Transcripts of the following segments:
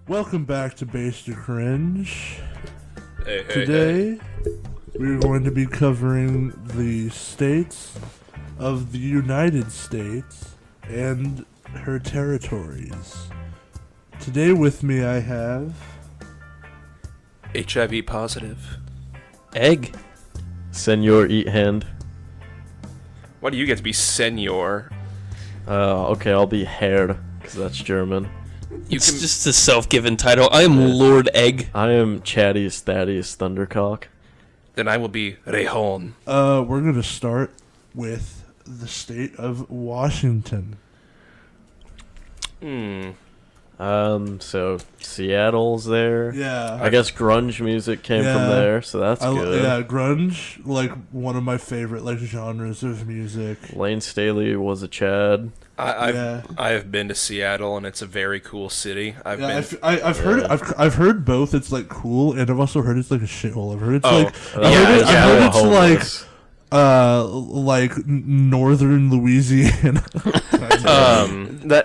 Welcome back to Base to Cringe. Hey, Today, we're going to be covering the states of the United States and her territories. Today with me I have... HIV positive. Egg. Senor Eat Hand. Why do you get to be senor? Okay, I'll be Herr, because that's German. It's just a self-given title. I am Lord Egg. I am Chattiest Thaddeus Thundercock. Then I will be Rejon. We're going to start with the state of Washington. So Seattle's there. Yeah. I guess grunge music came from there, so that's good. Yeah, grunge, like one of my favorite genres of music. Lane Staley was a Chad. I've been to Seattle and it's a very cool city. I've heard both. It's like cool, and I've also heard it's like a shithole. I've heard it's like northern Louisiana.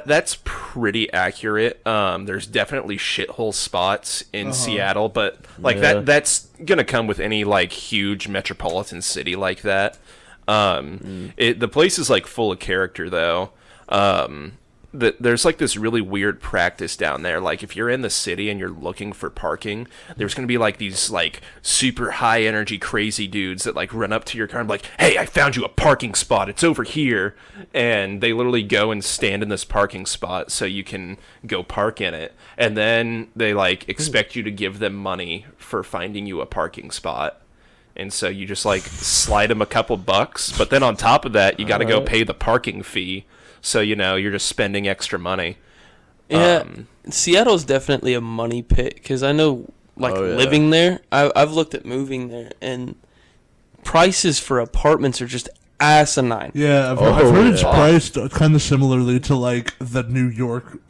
That's pretty accurate. There's definitely shithole spots in Seattle, but that's gonna come with any like huge metropolitan city like that. The place is like full of character though. There's like this really weird practice down there. Like if you're in the city and you're looking for parking, there's gonna be like these like super high energy crazy dudes that like run up to your car and be like, "Hey, I found you a parking spot. It's over here." And they literally go and stand in this parking spot so you can go park in it. And then they like expect you to give them money for finding you a parking spot. And so you just like slide them a couple bucks, but then on top of that, you got to go pay the parking fee. So, you're just spending extra money. Yeah, Seattle's definitely a money pit, because I know, living there, I've looked at moving there, and prices for apartments are just asinine. Yeah, I've heard it's priced kind of similarly to, like, the New York,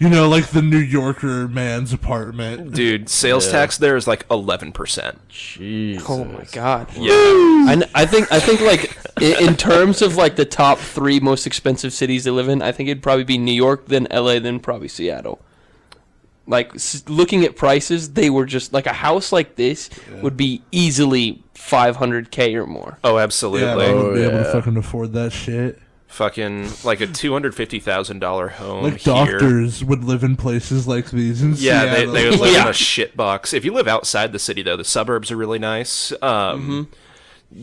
like the New Yorker man's apartment. Dude, sales tax there is like 11%. Jesus. Oh, my God. Yeah. I think like, in terms of, like, the top 3 most expensive cities to live in, I think it'd probably be New York, then LA, then probably Seattle. Like, looking at prices, they were just, like, a house like this would be easily $500K or more. Oh, absolutely. Yeah, I wouldn't be able to fucking afford that shit. Fucking, like a $250,000 home like, doctors would live in places like these in Seattle. They would live in a shit box. If you live outside the city, though, the suburbs are really nice.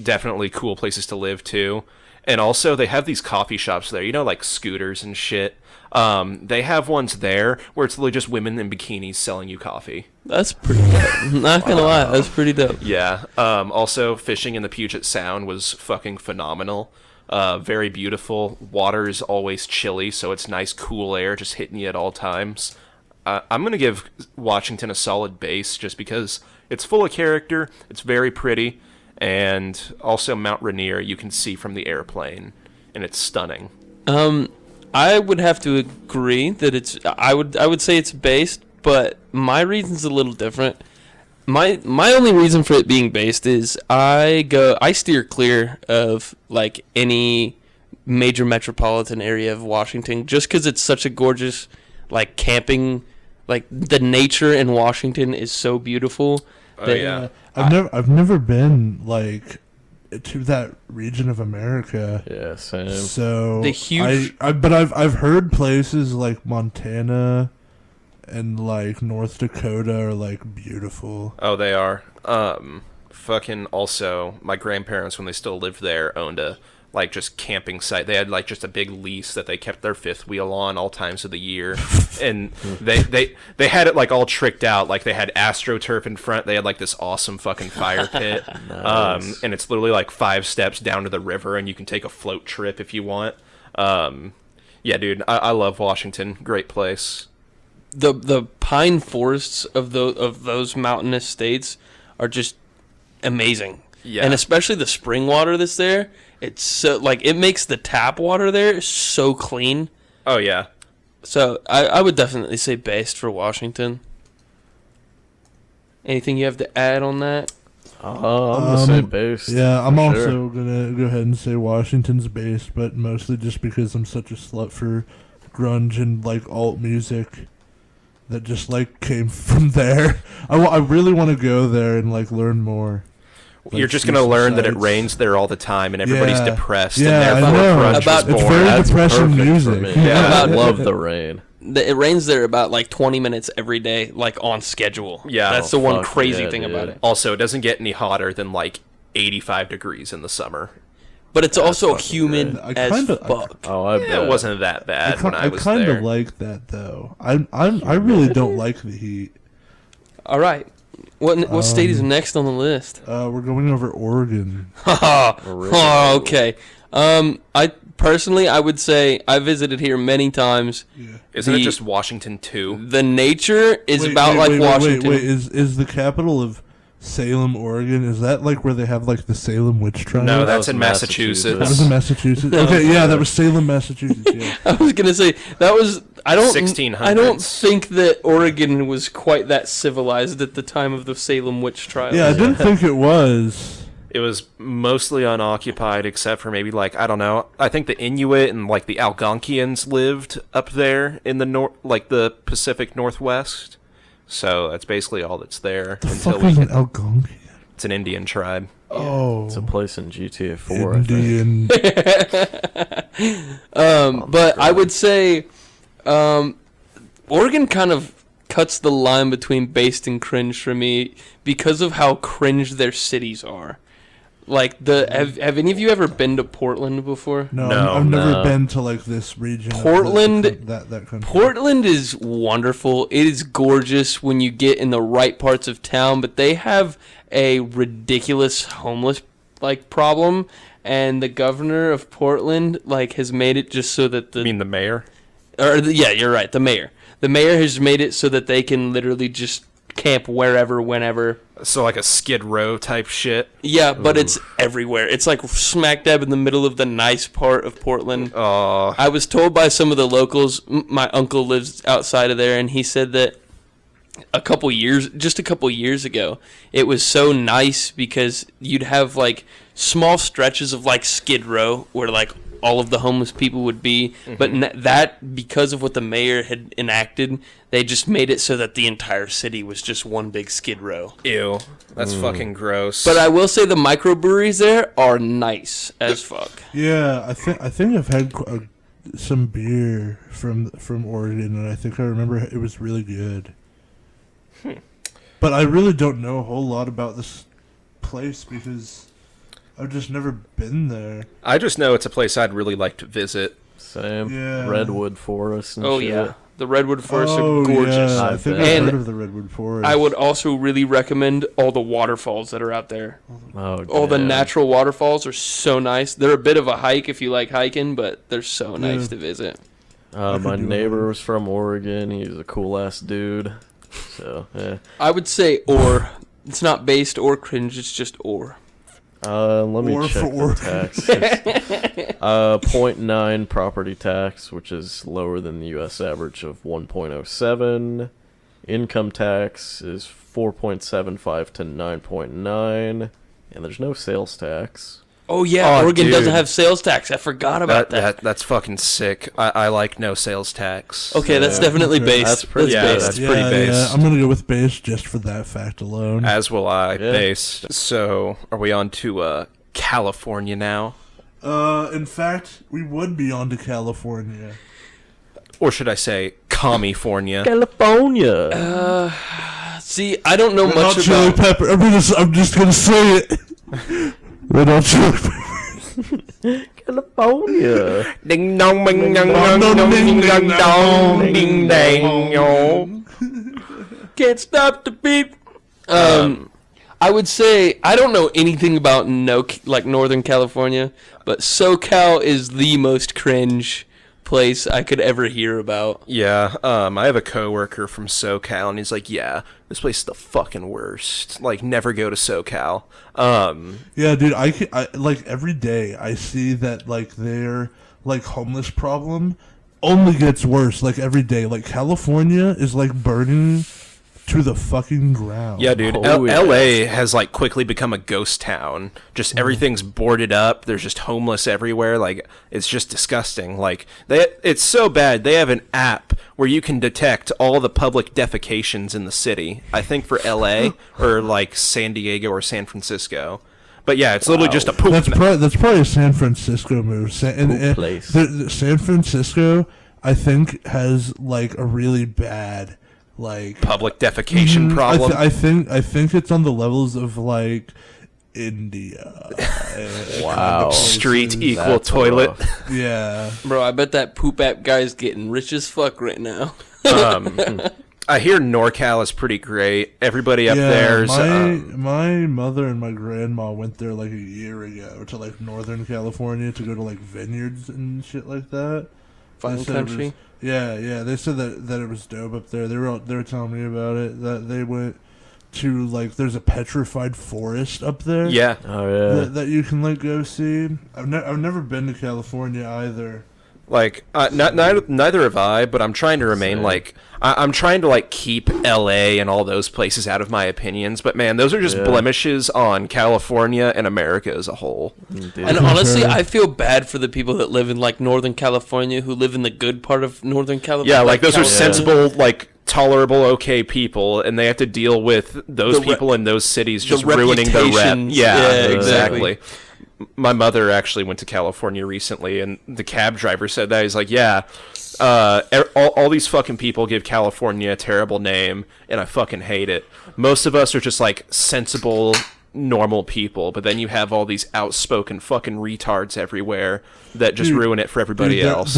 Definitely cool places to live, too. And also, they have these coffee shops there, like Scooters and shit. They have ones there where it's literally just women in bikinis selling you coffee. That's pretty dope. Not gonna lie, that's pretty dope. Yeah. Also, fishing in the Puget Sound was fucking phenomenal. Very beautiful. Water is always chilly, so it's nice, cool air just hitting you at all times. I'm going to give Washington a solid base just because it's full of character, it's very pretty, and also Mount Rainier you can see from the airplane, and it's stunning. I would have to agree that I would say it's based, but my reason's a little different. My only reason for it being based is I steer clear of like any major metropolitan area of Washington just because it's such a gorgeous like camping, like the nature in Washington is so beautiful. I've never been like to that region of America. Yeah, same. So the huge, but I've heard places like Montana and like North Dakota are like beautiful. Oh, they are. Fucking also, my grandparents when they still lived there owned a like just camping site. They had like just a big lease that they kept their fifth wheel on all times of the year, and they had it like all tricked out. Like they had AstroTurf in front. They had like this awesome fucking fire pit, Nice. and it's literally like 5 steps down to the river, and you can take a float trip if you want. Yeah, dude, I love Washington. Great place. the pine forests of those mountainous states are just amazing. Yeah. And especially the spring water that's there. It's so like it makes the tap water there so clean. Oh yeah. So I would definitely say based for Washington. Anything you have to add on that? I'm gonna say based. Yeah, I'm also gonna go ahead and say Washington's based, but mostly just because I'm such a slut for grunge and like alt music. that just like came from there. I really want to go there and like learn more. You're just going to learn that it rains there all the time and everybody's depressed. Yeah, and I know. Crunch was It's born. very That's depressing perfect music. for me. Yeah. I love the rain. It rains there about like 20 minutes every day, like on schedule. Yeah. That's the one Fuck crazy yeah, thing dude. about it. Also, it doesn't get any hotter than like 85 degrees in the summer. But it's also fucking humid great. as I fuck. Oh, I bet. It wasn't that bad when I was kind there. of like that though. I really don't like the heat. All right. What state is next on the list? We're going over Oregon. Oh, okay. I personally, I would say I visited here many times. Yeah. Isn't it just Washington too? The nature is about like Washington. Wait, is the capital of Salem, Oregon? Is that like where they have like the Salem witch trial? No, that that's was in Massachusetts. That was in Massachusetts. Okay, yeah, that was Salem, Massachusetts. Yeah. I was gonna say that was. I don't 1600s. I don't think that Oregon was quite that civilized at the time of the Salem witch trial. Yeah, I didn't think it was. It was mostly unoccupied except for maybe like, I don't know. I think the Inuit and like the Algonquians lived up there in the like the Pacific Northwest. So that's basically all that's there The fuck is an Algonquian? It's an Indian tribe. Oh, It's a place in GTA 4. I think. Indian. But I would say Oregon kind of cuts the line between based and cringe for me because of how cringe their cities are. Like have any of you ever been to Portland before? No, No, I've never no. been to like this region. of Portland- that country. Portland is wonderful. It is gorgeous when you get in the right parts of town, but they have a ridiculous homeless like problem, and the governor of Portland like has made it just so that I mean, the mayor? yeah, you're right, the mayor. The mayor has made it so that they can literally just camp wherever, whenever. So like a Skid Row type shit. Yeah, but it's everywhere. It's like smack dab in the middle of the nice part of Portland. I was told by some of the locals, my uncle lives outside of there, and he said that a couple years ago, it was so nice because you'd have like small stretches of like Skid Row where like all of the homeless people would be, but that because of what the mayor had enacted, they just made it so that the entire city was just one big Skid Row. Ew. That's fucking gross. But I will say the microbreweries there are nice as fuck. Yeah, I think I've had some beer from Oregon, and I think I remember it was really good. But I really don't know a whole lot about this place because I've just never been there. I just know it's a place I'd really like to visit. Same. Yeah. Redwood forest and Oh shit. yeah, the redwood forests Oh, are gorgeous. Yeah, I I think bet. I've And heard of the redwood forest. I would also really recommend all the waterfalls that are out there. Oh, All the damn. natural waterfalls are so nice. They're a bit of a hike if you like hiking, but they're so nice Yeah. to visit. I My could do neighbor it. was from Oregon. He was a cool ass dude. So, yeah. I would say or. It's not based or cringe, it's just or. Let me Or check for- the tax. 0.9 property tax, which is lower than the U.S. average of 1.07. Income tax is 4.75 to 9.9, and there's no sales tax. Oh yeah, Oh, Oregon dude. doesn't have sales tax. I forgot about that. That's fucking sick. I like no sales tax. Okay, that's Yeah. definitely Okay. based. That's pretty- Yeah, based. that's pretty Yeah, based. I'm gonna go with base just for that fact alone. As will I, Yeah. based. So, are we on to California now? In fact, we would be on to California. Or should I say, California? California. See, I don't know Red Hot much Chili about. Pepper. I'm just gonna say it. Red Hot Chili Peppers. California. Ding dong, ding dong, dong, dong, ding dong, dong, ding dang, yo. Can't stop the beat. I would say I don't know anything about Northern California, but SoCal is the most cringe place I could ever hear about. Yeah, I have a coworker from SoCal, and he's like, "Yeah, this place is the fucking worst. Like, never go to SoCal." Yeah, dude. I like every day I see that like their like homeless problem only gets worse. Like every day, like California is like burning to the fucking ground. Yeah, dude. Oh, yeah. LA has like quickly become a ghost town. Just everything's boarded up. There's just homeless everywhere. Like it's just disgusting. Like it's so bad. They have an app where you can detect all the public defecations in the city. I think for LA or like San Diego or San Francisco. But yeah, it's literally just a poop. That's probably a San Francisco move. Place. San Francisco, I think, has like a really bad like public defecation problem. I think it's on the levels of like India. Wow. Street equal That's toilet. rough. Yeah. Bro, I bet that poop app guy's getting rich as fuck right now. I hear NorCal is pretty great. Everybody up there's my mother and my grandma went there like a year ago to like Northern California to go to like vineyards and shit like that. Fine country. Yeah. They said that it was dope up there. They were telling me about it. That they went to like there's a petrified forest up there. yeah. Oh yeah. That you can like go see. I've never been to California either. Like, neither have I, but I'm trying to remain Same. like I'm trying to like keep LA and all those places out of my opinions. But man, those are just Yeah. blemishes on California and America as a whole. Dude. And honestly, I feel bad for the people that live in like Northern California who live in the good part of Northern California. Yeah, like those are California. sensible, like tolerable, okay people, and they have to deal with those The re- people in those cities just the ruining their rep. reputations. Yeah, Yeah, exactly. My mother actually went to California recently, and the cab driver said that. He's like, yeah, all these fucking people give California a terrible name, and I fucking hate it. Most of us are just, like, sensible, normal people, but then you have all these outspoken fucking retards everywhere that just ruin it for everybody else.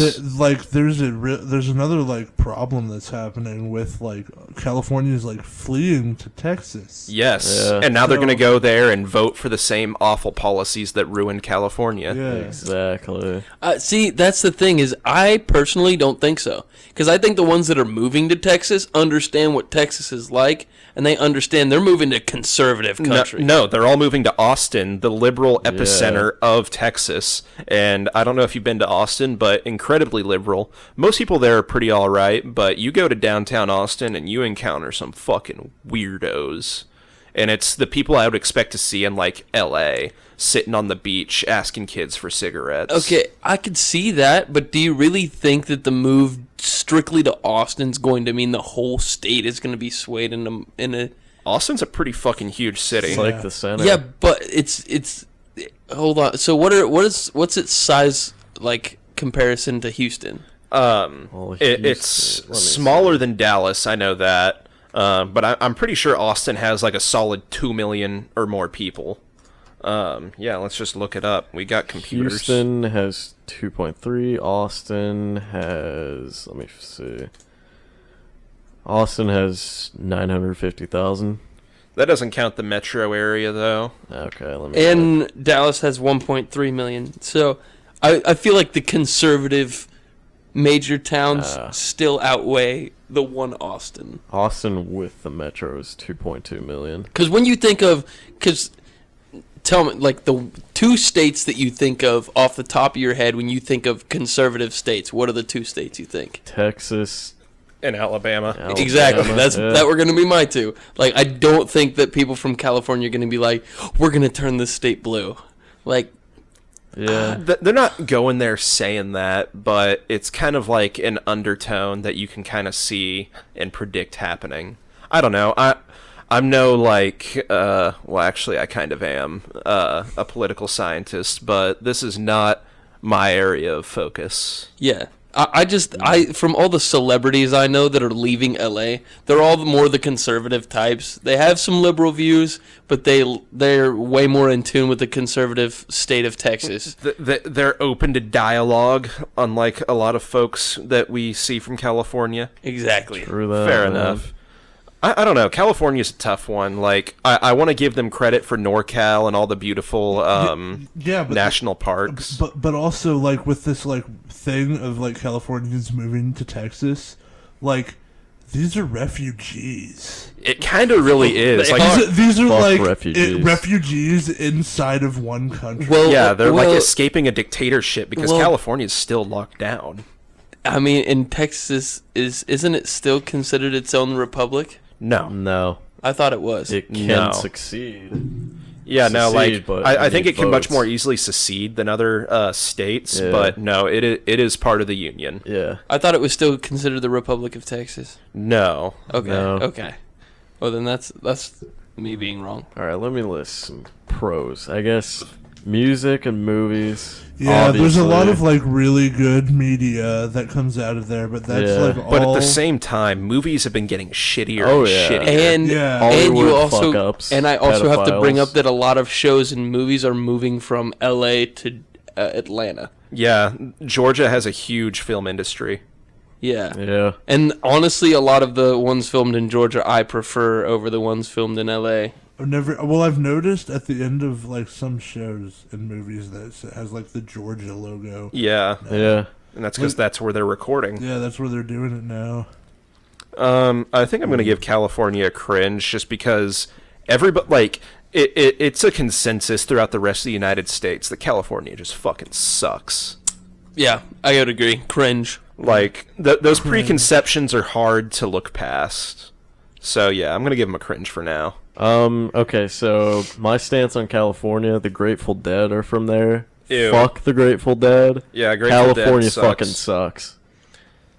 There's another like problem that's happening with like California's like fleeing to Texas. Yes, Yeah. and now they're So- going to go there and vote for the same awful policies that ruined California. Yeah. Exactly. See, that's the thing is I personally don't think so. Because I think the ones that are moving to Texas understand what Texas is like, and they understand they're moving to conservative country. No, they're all moving to Austin, the liberal epicenter of Texas. And I don't know if you've been to Austin, but incredibly liberal. Most people there are pretty all right, but you go to downtown Austin and you encounter some fucking weirdos. And it's the people I would expect to see in, like, L.A., sitting on the beach asking kids for cigarettes. Okay, I could see that, but do you really think that the move strictly to Austin's going to mean the whole state is going to be swayed in a Austin's a pretty fucking huge city. It's like the center. Yeah, but it's hold on. So what's its size like comparison to Houston? Well, It's let me smaller than Dallas, I know that. But I'm pretty sure Austin has like a solid 2 million or more people. Yeah, let's just look it up. We got computers. Houston has 2.3. Austin has, let me see. Austin has 950,000. That doesn't count the metro area, though. Okay, let me. And Dallas has 1.3 million. So I feel like the conservative major towns still outweigh the one Austin. Austin with the metro is 2.2 million. Because when you think of, tell me, like the two states that you think of off the top of your head when you think of conservative states, what are the two states you think? Texas. In Alabama. Exactly. Alabama, That's yeah. that were going to be my two. Like, I don't think that people from California are going to be like, we're going to turn this state blue. Like, Yeah. They're not going there saying that, but it's kind of like an undertone that you can kind of see and predict happening. I don't know. I'm no like, well, actually, I kind of am a political scientist, but this is not my area of focus. yeah. I from all the celebrities I know that are leaving LA, they're all more the conservative types. They have some liberal views, but they're way more in tune with the conservative state of Texas. They're open to dialogue, unlike a lot of folks that we see from California. Exactly. True that, Fair man. enough. I don't know. California's a tough one. Like, I want to give them credit for NorCal and all the beautiful but national parks. But also like with this like thing of like Californians moving to Texas, like these are refugees. It kind of really is. They Like, are. These are Fuck like refugees. refugees inside of one country. Well, yeah, they're like well, escaping a dictatorship because well- California's still locked down. I mean, in Texas, isn't it still considered its own republic? No. No. I thought it was. It can No. succeed. Yeah, no, Secede, but I you think need it can much votes. more easily secede than other states, Yeah. but no, it is part of the Union. Yeah. I thought it was still considered the Republic of Texas. No. Okay. No. Okay. Well, then that's me being wrong. All right, let me list some pros. I guess music and movies. Yeah, there's a lot obviously. of like really good media that comes out of there, but that's Yeah. like all. But at the same time, movies have been getting shittier Oh, and yeah. shittier. And Yeah. and Hollywood you also fuck-ups, and I also have to bring pedophiles. up that a lot of shows and movies are moving from LA to Atlanta. Yeah, Georgia has a huge film industry. Yeah. Yeah. And honestly, a lot of the ones filmed in Georgia I prefer over the ones filmed in LA. I've noticed at the end of like some shows and movies that it has like the Georgia logo. Yeah, Yeah. and that's because that's where they're recording. Yeah, that's where they're doing it now. I think I'm gonna give California a cringe just because everybody like it's a consensus throughout the rest of the United States that California just fucking sucks. Yeah, I would agree. Cringe. Like those preconceptions are hard to look past. So yeah, I'm gonna give them a cringe for now. Okay, so my stance on California, the Grateful Dead are from there. Ew. Fuck the Grateful Dead. Yeah, Grateful Dead California sucks. fucking sucks.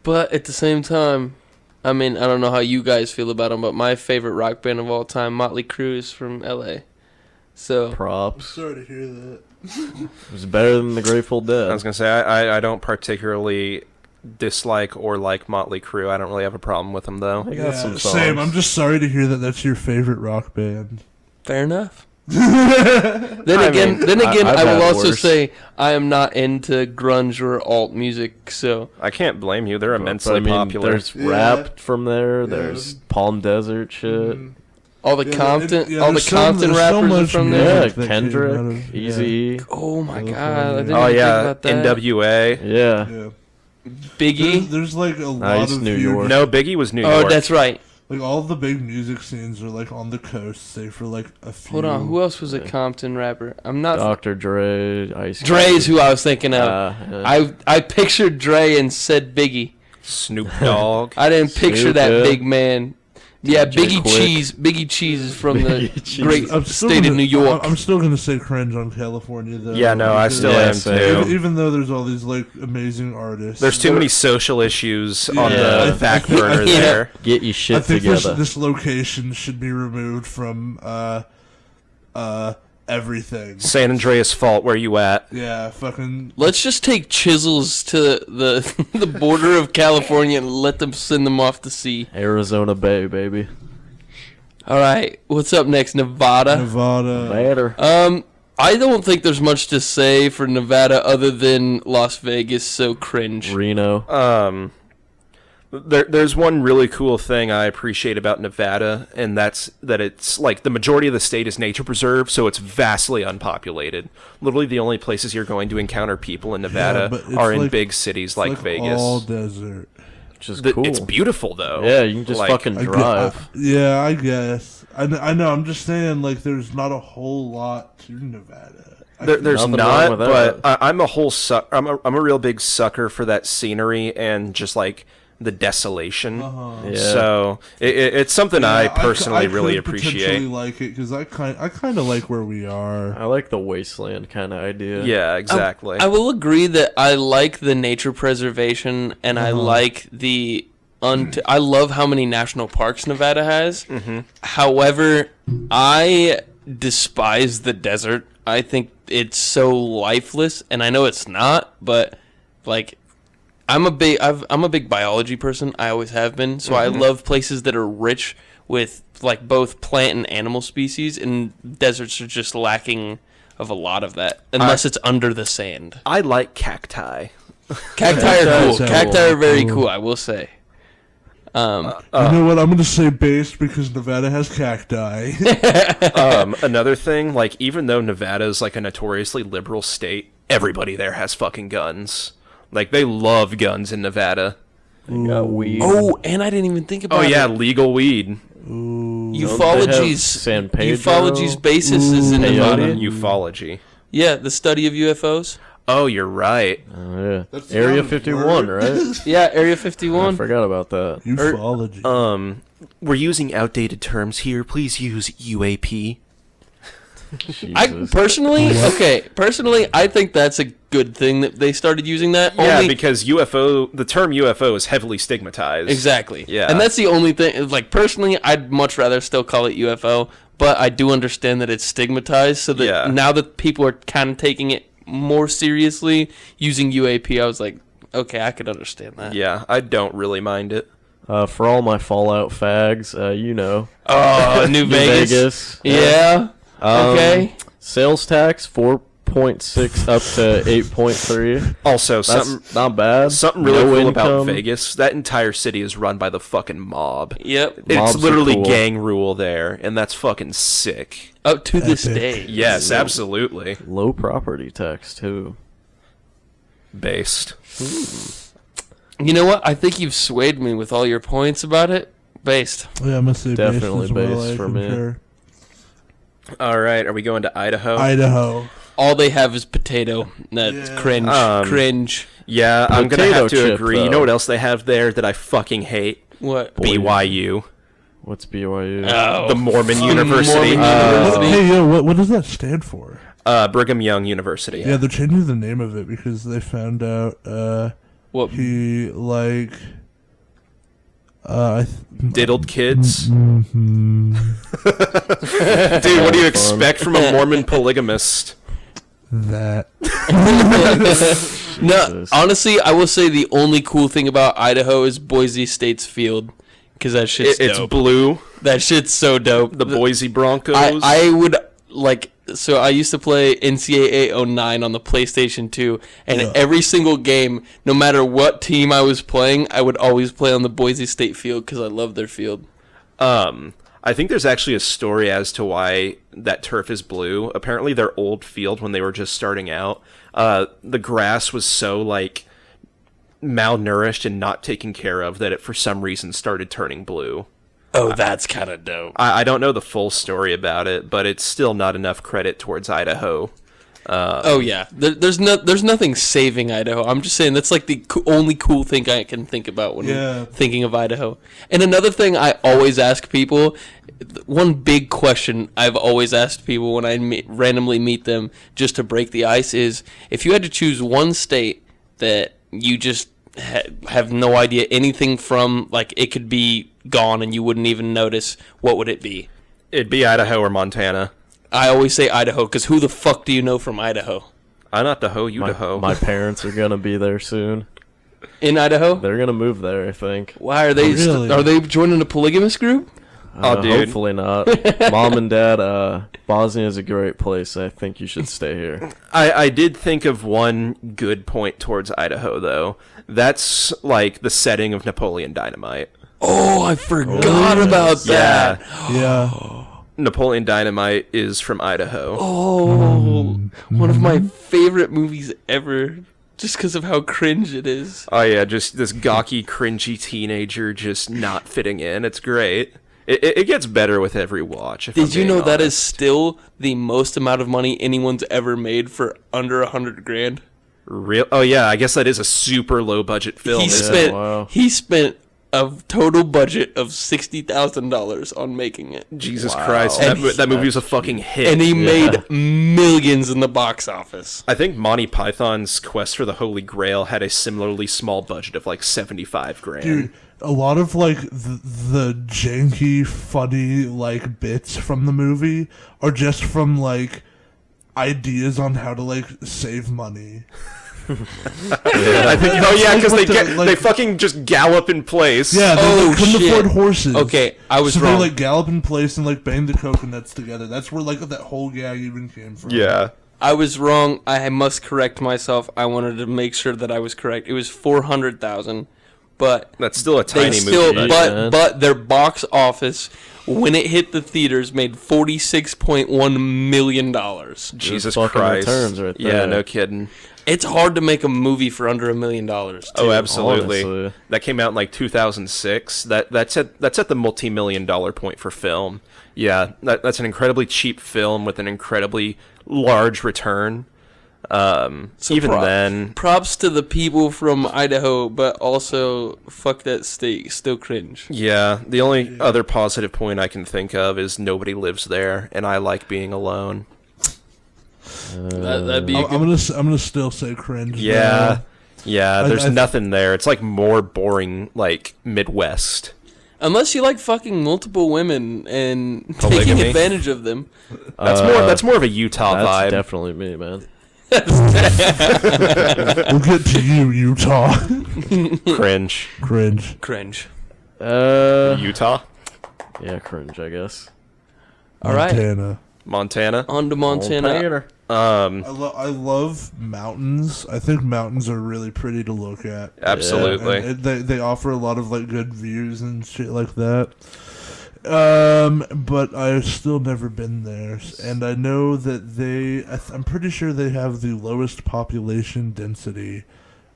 But at the same time, I mean, I don't know how you guys feel about them, but my favorite rock band of all time, Motley Crue, is from LA. So Props. Sorry to hear that. It was better than the Grateful Dead. I was gonna say I don't particularly dislike or like Motley Crue. I don't really have a problem with them though. They got some songs. Same. I'm just sorry to hear that that's your favorite rock band. fair enough. Then again, I've I will had also worse. say I am not into grunge or alt music. So I can't blame you. They're But, immensely I mean, popular. There's Yeah. rap from there. There's Palm Desert shit. all the Compton, all the there's Compton there's rappers are much from music there. Yeah, that came Kendrick, out of- Easy. Oh my California. god, I didn't Oh even yeah, think about that. NWA. Yeah. Yeah. Biggie. There's like a lot Nice, of New huge- York. No, Biggie was New Oh, York. that's right. Like all the big music scenes are like on the coast, save for like a few. Hold on, who else was a Compton rapper? I'm not. Dr. Dre, Ice Cube. Dre's who I was thinking of. Yeah. I pictured Dre and said Biggie. Snoop Dogg. I didn't picture Snoop, that yeah. big man. Yeah, DJ Biggie Quick. Cheese. Biggie Cheese is from the Biggie Cheese. great I'm still state of gonna- New York. I'm still gonna say cringe on California though. Yeah, no, I because- still Yeah, am same. too. Even though there's all these like amazing artists, There's too many social issues on Yeah. the back I burner think- there. Get your I shit think together. this location should be removed from everything. San Andreas Fault, where you at? Yeah, fucking. Let's just take chisels to the the border of California and let them send them off to sea. Arizona Bay, baby. All right, what's up next? Nevada. Nevada. Matter. I don't think there's much to say for Nevada other than Las Vegas. So cringe. Reno. There's one really cool thing I appreciate about Nevada, and that's that it's like the majority of the state is nature preserve, so it's vastly unpopulated. Literally, the only places you're going to encounter people in Nevada but it's are in like- big cities It's like Vegas. all desert. Which is cool. It's beautiful though. Yeah, you can just Like, fucking I gu- drive. yeah, I guess. I know. I'm just saying, like, there's not a whole lot to Nevada. There's Nothing not, wrong with that. but I'm a whole I'm a real big sucker for that scenery and just like the desolation. Yeah. So it's something I personally really could potentially appreciate. like it because I kind of like where we are. I like the wasteland kind of idea. Yeah, exactly. I will agree that I like the nature preservation and I like the I love how many national parks Nevada has. Mm-hmm. However, I despise the desert. I think it's so lifeless, and I know it's not, but like I'm a big biology person. I always have been. So I love places that are rich with like both plant and animal species, and deserts are just lacking of a lot of that unless it's under the sand. I like cacti. Cacti are cool. Cacti are Cacti are very cool. cool, I will say. You know what? I'm gonna say based because Nevada has cacti. Another thing, like even though Nevada is like a notoriously liberal state, everybody there has fucking guns. Like they love guns in Nevada. They got weed. Oh, and I didn't even think about Oh yeah, it. legal weed. Ufology's San Pedro? Ufology's basis is in Peyote? Nevada. Ufology. Yeah, the study of UFOs. Oh, you're right. Oh, yeah. That's Area not a 51, word. right? Yeah, Area I 51. forgot about that. Ufology. we're using outdated terms here. Please use UAP. I personally, I think that's a good thing that they started using that. Yeah, because the term UFO is heavily stigmatized. Exactly. Yeah. And that's the only thing, like, personally, I'd much rather still call it UFO, but I do understand that it's stigmatized, so that now that people are kind of taking it more seriously, using UAP, I was like, okay, I could understand that. Yeah, I don't really mind it. For all my Fallout fags, you know. Oh, New Vegas. Yeah. Okay. Sales tax 4.6 up to 8.3. Also, That's not bad. Something really cool about Vegas. That entire city is run by the fucking mob. Yep. It's literally gang rule there, and that's fucking sick. Up to this day. Yes, absolutely. Low property tax too. Based. You know what? I think you've swayed me with all your points about it. Based. Yeah, I'm gonna say Definitely based for me. Sure. All right, are we going to Idaho? Idaho. All they have is potato. That's cringe. Cringe. Yeah, I'm going to have to agree. Though. You know what else they have there that I fucking hate? What? BYU. What's BYU? Oh. The Mormon University. What does that stand for? Brigham Young University. Yeah, they're changing the name of it because they found out What? he, like... Diddled kids. Mm-hmm. Dude, what do you expect from a Mormon polygamist? That. No, honestly, I will say the only cool thing about Idaho is Boise State's field. Because that shit's It's dope. blue. That shit's so dope. The Boise Broncos. I would, like... So I used to play NCAA 09 on the PlayStation 2, and every single game, no matter what team I was playing, I would always play on the Boise State field because I love their field. I think there's actually a story as to why that turf is blue. Apparently their old field, when they were just starting out, the grass was so, like, malnourished and not taken care of that it for some reason started turning blue. Oh, that's kind of dope. I don't know the full story about it, but it's still not enough credit towards Idaho. Oh yeah, there's nothing saving Idaho. I'm just saying that's like the only cool thing I can think about when I'm thinking of Idaho. And another thing I always ask people, one big question I've always asked people when I randomly meet them just to break the ice is, if you had to choose one state that you just have no idea anything from, like it could be gone and you wouldn't even notice, what would it be? It'd be Idaho or Montana. I always say Idaho, because who the fuck do you know from Idaho? I'm not the hoe, you the hoe. My parents are gonna be there soon. In Idaho? They're gonna move there, I think. Why are they? Really? Are they joining a polygamous group? Oh, dude. Hopefully not. Mom and Dad, Bosnia is a great place. I think you should stay here. I did think of one good point towards Idaho, though. That's like the setting of Napoleon Dynamite. Oh, I forgot about that. Yeah. Napoleon Dynamite is from Idaho. Oh, one of my favorite movies ever, just because of how cringe it is. Oh, yeah, just this gawky, cringy teenager just not fitting in. It's great. It gets better with every watch. Did you know that is still the most amount of money anyone's ever made for under $100,000? Real? Oh, yeah, I guess that is a super low-budget film. He spent a total budget of $60,000 on making it. Jesus Christ, that movie was a fucking hit. And he made millions in the box office. I think Monty Python's Quest for the Holy Grail had a similarly small budget of like $75,000. Dude, a lot of like the janky, funny like bits from the movie are just from like ideas on how to like save money. I think. Oh yeah, because they fucking just gallop in place. Yeah, they couldn't afford horses. Okay, I was so wrong. they like gallop in place and like bang the coconuts together. That's where like that whole gag even came from. Yeah. I was wrong. I must correct myself. I wanted to make sure that I was correct. It was 400,000, but that's still a tiny movie. But their box office, when it hit the theaters, made $46.1 million. Jesus Christ! Returns right there. Yeah, no kidding. It's hard to make a movie for under $1 million. Oh, absolutely. Honestly. That came out in like 2006. That's at the multi-million-dollar point for film. Yeah, that's an incredibly cheap film with an incredibly large return. So Even then, props to the people from Idaho, but also fuck that state. Still cringe. yeah, the only other positive point I can think of is nobody lives there, and I like being alone. That'd be. I'm gonna still say cringe. Yeah, though. there's I nothing there. It's like more boring, like Midwest. Unless you like fucking multiple women and taking Polygamy. advantage of them. That's more of a Utah That's vibe. definitely me, man. We'll get to you, Utah. Cringe. Cringe. Cringe. Utah, Yeah, cringe, I guess. All right. Montana. Montana. On to Montana. I love mountains. I think mountains are really pretty to look at. Absolutely. And they offer a lot of like good views and shit like that. But I've still never been there, and I know that I'm pretty sure they have the lowest population density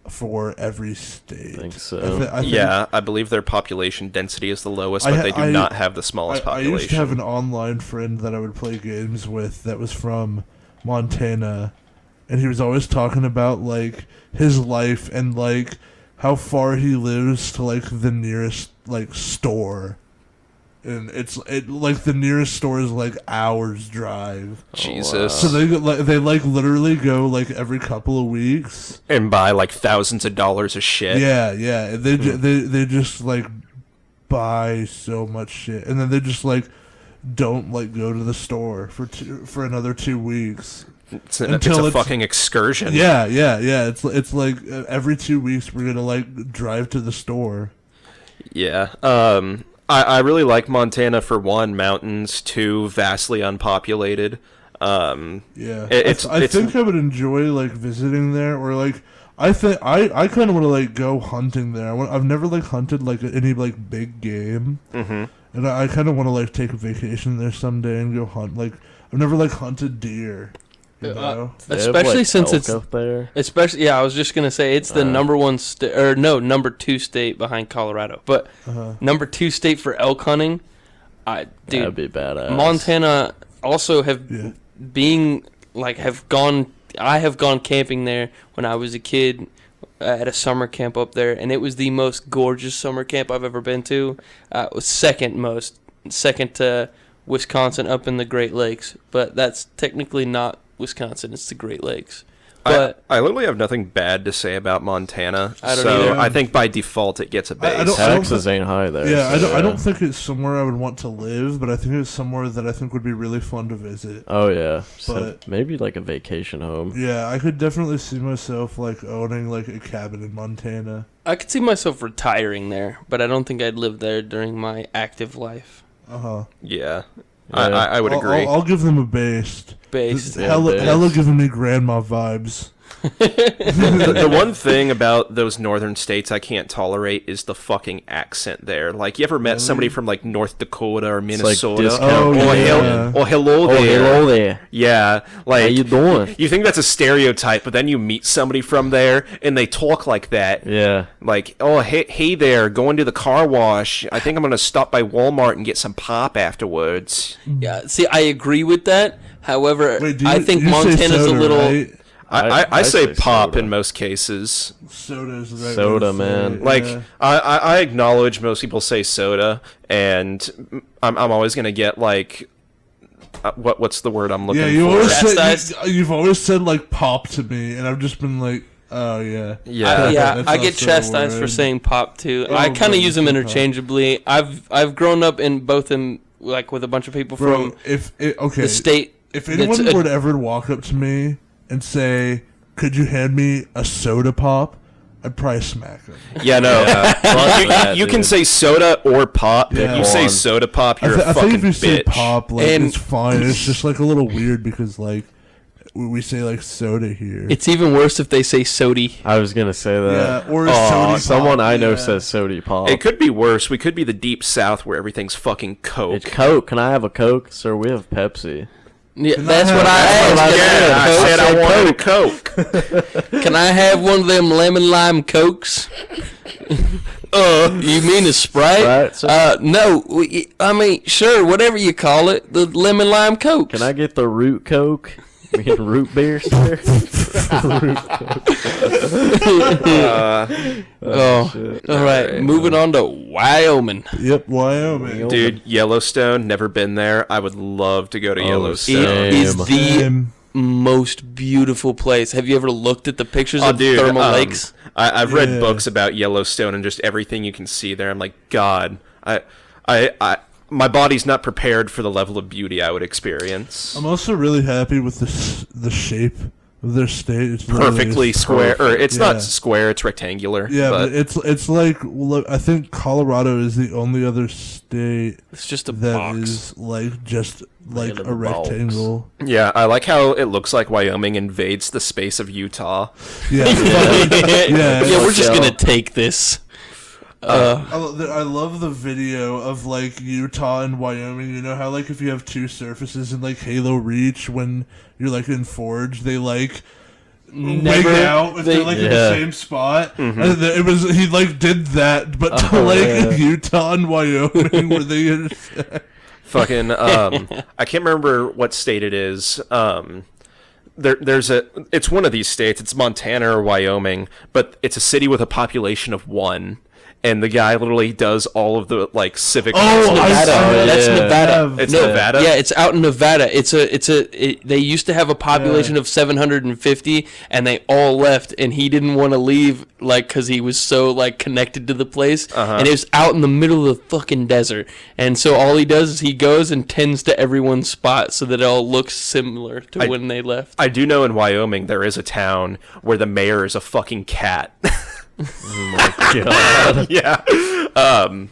for every state. I think so. I think I believe their population density is the lowest, but they do not have the smallest I population. used to have an online friend that I would play games with that was from Montana, and he was always talking about like his life and like how far he lives to like the nearest like store. And like the nearest store is like hours drive. Jesus. So they literally go like every couple of weeks and buy like thousands of dollars of shit. Yeah. They just like buy so much shit, and then they just like don't like go to the store for another 2 weeks. It's a fucking excursion. Yeah. It's like every 2 weeks we're gonna like drive to the store. Yeah. I really like Montana for one, mountains, two, vastly unpopulated. Yeah, I think I would enjoy like visiting there, or like I think I kind of want to like go hunting there. I've never like hunted like any like big game, and I kind of want to like take a vacation there someday and go hunt. Like I've never like hunted deer. You know? Especially since it's up there. Especially, I was just gonna say it's the number 2 state behind Colorado, but number 2 state for elk hunting. Dude, That'd be badass. Montana also have I have gone camping there when I was a kid at a summer camp up there, and it was the most gorgeous summer camp I've ever been to. It was second to Wisconsin up in the Great Lakes, but that's technically not Wisconsin, it's the Great Lakes. But I literally have nothing bad to say about Montana. I don't either. I think by default it gets a base. Taxes ain't high there. Yeah, so I don't think it's somewhere I would want to live, but I think it's somewhere that I think would be really fun to visit. Oh yeah, But maybe like a vacation home. yeah, I could definitely see myself like owning like a cabin in Montana. I could see myself retiring there, but I don't think I'd live there during my active life. Yeah. Yeah. I would agree. I'll give them a based. Based. Hella giving me grandma vibes. The one thing about those northern states I can't tolerate is the fucking accent there. Like, you ever met somebody from like North Dakota or Minnesota? discount. Hello there. Hello there. Yeah, like, How you doing? you think that's a stereotype, but then you meet somebody from there and they talk like that. Yeah. Like, oh, hey there, going to the car wash. I think I'm gonna stop by Walmart and get some pop afterwards. Yeah, see, I agree with that. However, Wait, I think you say Montana's soda, a little. right? I say pop soda. in most cases. Soda's the right Soda, way to say man. it, Like, yeah. I acknowledge most people say soda, and I'm always gonna get like, what's the word I'm looking Yeah, you for? always Chastised? you've always said like pop to me, and I've just been like, oh yeah, Yeah. That's I get also a chastised for word. saying pop too. Oh, I kind bro, of use them you say pop. interchangeably. I've grown up in both them, like with a bunch of people Bro, from okay, the state. if anyone that's a- would ever walk up to me and say, "Could you hand me a soda pop?" I'd probably smack them. Yeah, no. that, you can dude. say soda or pop. Yeah. If you say One. soda pop, you're I a fucking think if you say bitch. pop, like And- it's fine. It's just like a little weird because like we say like soda here. It's even worse if they say sody. I was gonna say that. yeah, or Aw, soda pop, Someone I know yeah. says sody pop. It could be worse. We could be the deep south where everything's fucking Coke. It's Coke. Can I have a Coke? Sir, we have Pepsi. Yeah, Can that's I what I have- asked. Yeah, I Coke? said I wanted a Coke. Can I have one of them lemon lime Cokes? You mean a Sprite? Sprite, sir? No. I mean, sure, whatever you call it, the lemon lime Cokes. Can I get the root Coke? I mean, root beer, sir? All right. Moving on to Wyoming. Yep, Wyoming. Dude, Yellowstone, never been there. I would love to go to Yellowstone. It is the Same. most beautiful place. Have you ever looked at the pictures of Dude, thermal lakes? I've read Yeah. books about Yellowstone and just everything you can see there. I'm like, God, my body's not prepared for the level of beauty I would experience. I'm also really happy with the shape of their state. It's literally Perfectly square, or it's Yeah. not square; it's rectangular. Yeah, but it's like, look, I think Colorado is the only other state It's just a that box. is like just like Look at a the box. rectangle. yeah, I like how it looks like Wyoming invades the space of Utah. Yeah, Yeah, we're just Yeah. gonna take this. I love the video of like Utah and Wyoming. You know how like if you have two surfaces in like Halo Reach, when you're like in Forge, they like Never- wig out if they- they're like in Yeah. the same spot. And it was he like did that, but to like yeah. Utah and Wyoming where they intersect. Fucking, I can't remember what state it is. It's one of these states. It's Montana or Wyoming, but it's a city with a population of 1. And the guy literally does all of the like civic. Nevada. That's Nevada. It's No, Nevada. Yeah, it's out in Nevada. They used to have a population of 750, and they all left, and he didn't want to leave, like, because he was so like connected to the place, and it was out in the middle of the fucking desert, and so all he does is he goes and tends to everyone's spot so that it all looks similar to when they left. I do know in Wyoming there is a town where the mayor is a fucking cat. Oh my god. Yeah.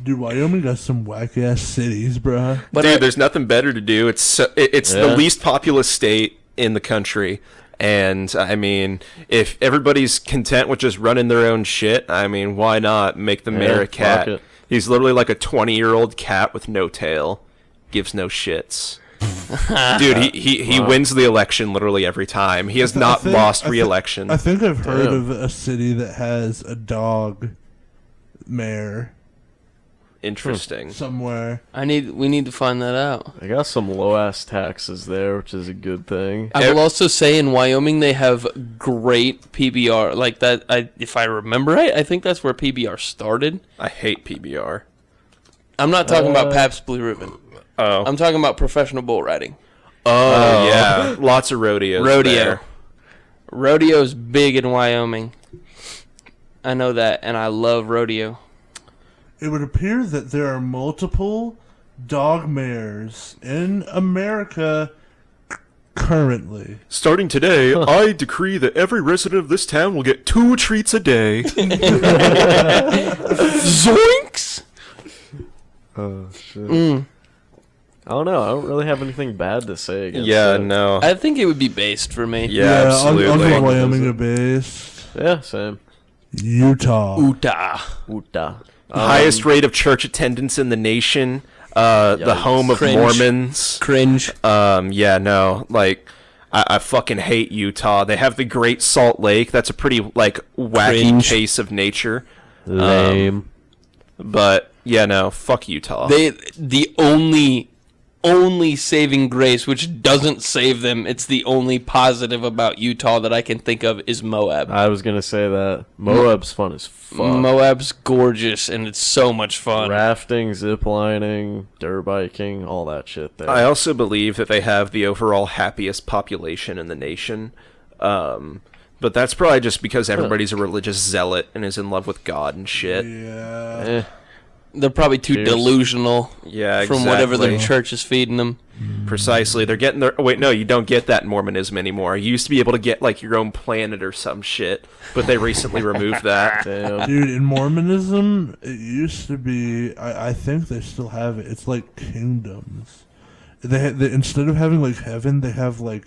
Dude, Wyoming got some whack ass cities, bruh. But Dude, there's nothing better to do. It's the Yeah. least populous state in the country. And, I mean, if everybody's content with just running their own shit, I mean, why not make the mayor a fuck cat? it. He's literally like a 20-year-old cat with no tail. Gives no shits. Dude, he wins the election literally every time. He has not lost re-election. I think I've heard Damn. of a city that has a dog mayor Interesting. somewhere. we need to find that out. They got some low ass taxes there, which is a good thing. I will also say in Wyoming they have great PBR. Like that, if I remember right, I think that's where PBR started. I hate PBR. I'm not talking about Pabst Blue Ribbon. Oh. I'm talking about professional bull riding. Oh, yeah. Lots of rodeos Rodeo. there. Rodeo's big in Wyoming. I know that, and I love rodeo. It would appear that there are multiple dog mayors in America currently. Starting today, I decree that every resident of this town will get 2 treats a day. Zoinks! Oh shit. I don't know. I don't really have anything bad to say against Yeah, it. no. I think it would be based for me. Yeah, absolutely. I'll go Fucking Wyoming visit. a base. Yeah, same. Utah. Utah. Uta. Highest rate of church attendance in the nation. The Yikes. home of Cringe. Mormons. Cringe. Yeah, no. Like, I fucking hate Utah. They have the Great Salt Lake. That's a pretty, like, wacky Cringe. case of nature. Lame. But, yeah, no. Fuck Utah. The only saving grace, which doesn't save them, it's the only positive about Utah that I can think of, is Moab. I was gonna say that Moab's fun as fuck. Moab's gorgeous, and it's so much fun. Rafting, ziplining, dirt biking, all that shit there. I also believe that they have the overall happiest population in the nation. But that's probably just because everybody's a religious zealot and is in love with God and shit. Yeah. Eh, They're probably too Cheers. delusional Yeah, from whatever their exactly. church is feeding them. Precisely. They're getting their... Oh, wait, no, you don't get that in Mormonism anymore. You used to be able to get, like, your own planet or some shit, but they recently removed that. damn. Dude, in Mormonism, it used to be. I think they still have it. It's like kingdoms. They instead of having like heaven, they have like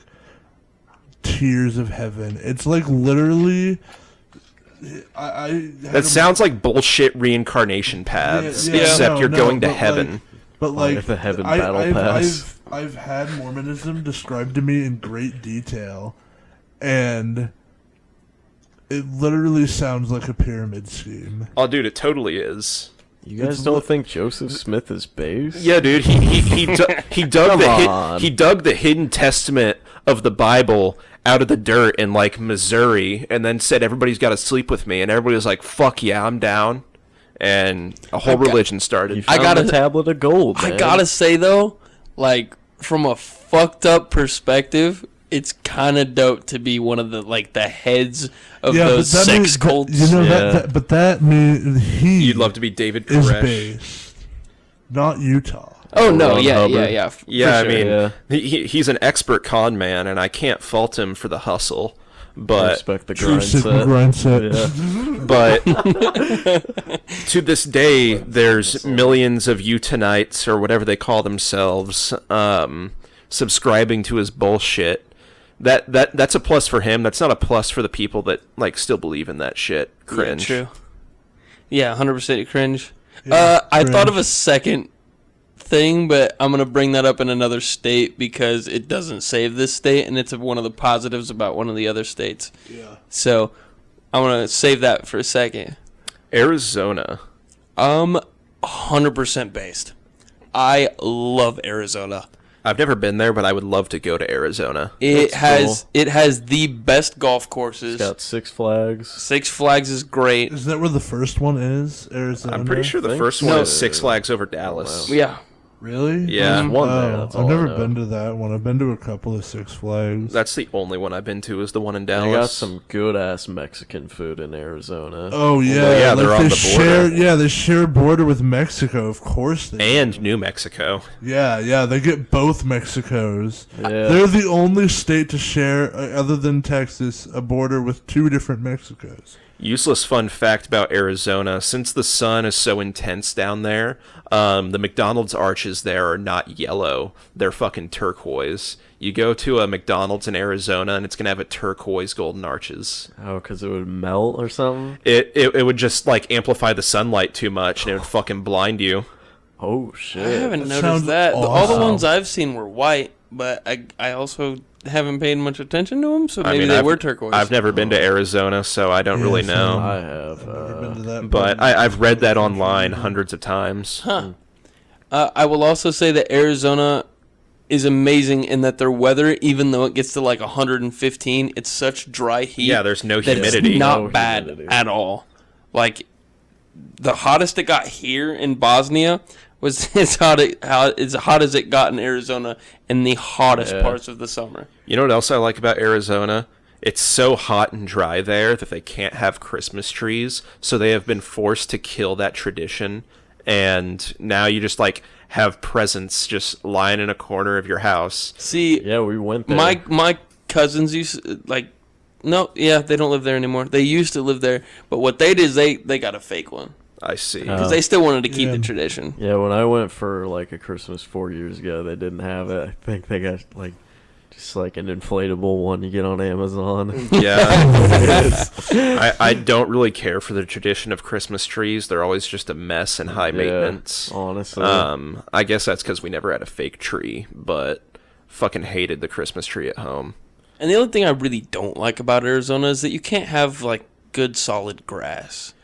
tiers of heaven. It's like literally. I had That sounds like bullshit reincarnation paths, except no, you're no, going to but, heaven. But like Like the heaven I- battle I've, pass. I've had Mormonism described to me in great detail, and it literally sounds like a pyramid scheme. Oh, dude, it totally is. You guys don't think Joseph Smith is base? Yeah, dude, he dug Come the on. he dug the hidden testament of the Bible out of the dirt in like Missouri, and then said everybody's got to sleep with me, and everybody was like, "Fuck yeah, I'm down," and a whole religion started. I got a tablet of gold. Man. I gotta say though, like from a fucked up perspective, it's kind of dope to be one of the the heads of those sex cults. You know that means You'd love to be David is Koresh. based, not Utah. Oh no, Ron yeah. Yeah, I sure. mean, he's an expert con man, and I can't fault him for the hustle. But respect the True grind set. grind set. Yeah. But to this day, there's millions of Utonites, or whatever they call themselves, subscribing to his bullshit. That's a plus for him. That's not a plus for the people that still believe in that shit. Cringe. Yeah, true. Yeah, 100% cringe. Yeah, I cringe. thought of a second thing, but I'm gonna bring that up in another state because it doesn't save this state, and it's one of the positives about one of the other states. Yeah. So I'm gonna save that for a second. Arizona. 100% based. I love Arizona. I've never been there, but I would love to go to Arizona. It That's has the best golf courses. It's got Six Flags. Six Flags is great. Is that where the first one is? Arizona. I'm pretty sure the think first so. one is Six Flags over Dallas. wow. Yeah. Really? Yeah. There's one there. That's I've all I never know. been to that one. I've been to a couple of Six Flags. That's the only one I've been to, is the one in They got Dallas. some good ass Mexican food in Arizona. Oh yeah, Well, yeah, they're on they the border. share. Yeah, they share border with Mexico. Of course they. And New Mexico. Yeah, they get both Mexicos. Yeah. They're the only state to share, other than Texas, a border with two different Mexicos. Useless fun fact about Arizona: since the sun is so intense down there, the McDonald's arches there are not yellow; they're fucking turquoise. You go to a McDonald's in Arizona, and it's gonna have a turquoise golden arches. Oh, because it would melt or something? It would just amplify the sunlight too much, and it would fucking blind you. Oh, I shit. haven't That noticed sounds that. All the awesome. ones I've seen were white, but I also haven't paid much attention to them, so maybe they I've, were turquoise. I've never been to Arizona, so I don't really Yeah, know. I have. Never been to that. But I've read that online hundreds of times. Huh. I will also say that Arizona is amazing in that their weather, even though it gets to 115, it's such dry heat. Yeah, there's no that humidity. It's not No bad humidity. at all. The hottest it got here in Bosnia was as hot as it got in Arizona in the hottest Yeah. parts of the summer. You know what else I like about Arizona? It's so hot and dry there that they can't have Christmas trees, so they have been forced to kill that tradition. And now you just have presents just lying in a corner of your house. See, Yeah, we went there. my cousins used no, yeah, they don't live there anymore. They used to live there, but what they did is they got a fake one I see. because they still wanted to keep Yeah. the tradition. Yeah, when I went for a Christmas 4 years ago, they didn't have it. I think they got just an inflatable one you get on Amazon. Yeah. I don't really care for the tradition of Christmas trees. They're always just a mess and high maintenance. Honestly. I guess that's because we never had a fake tree, but fucking hated the Christmas tree at home. And the only thing I really don't like about Arizona is that you can't have good solid grass.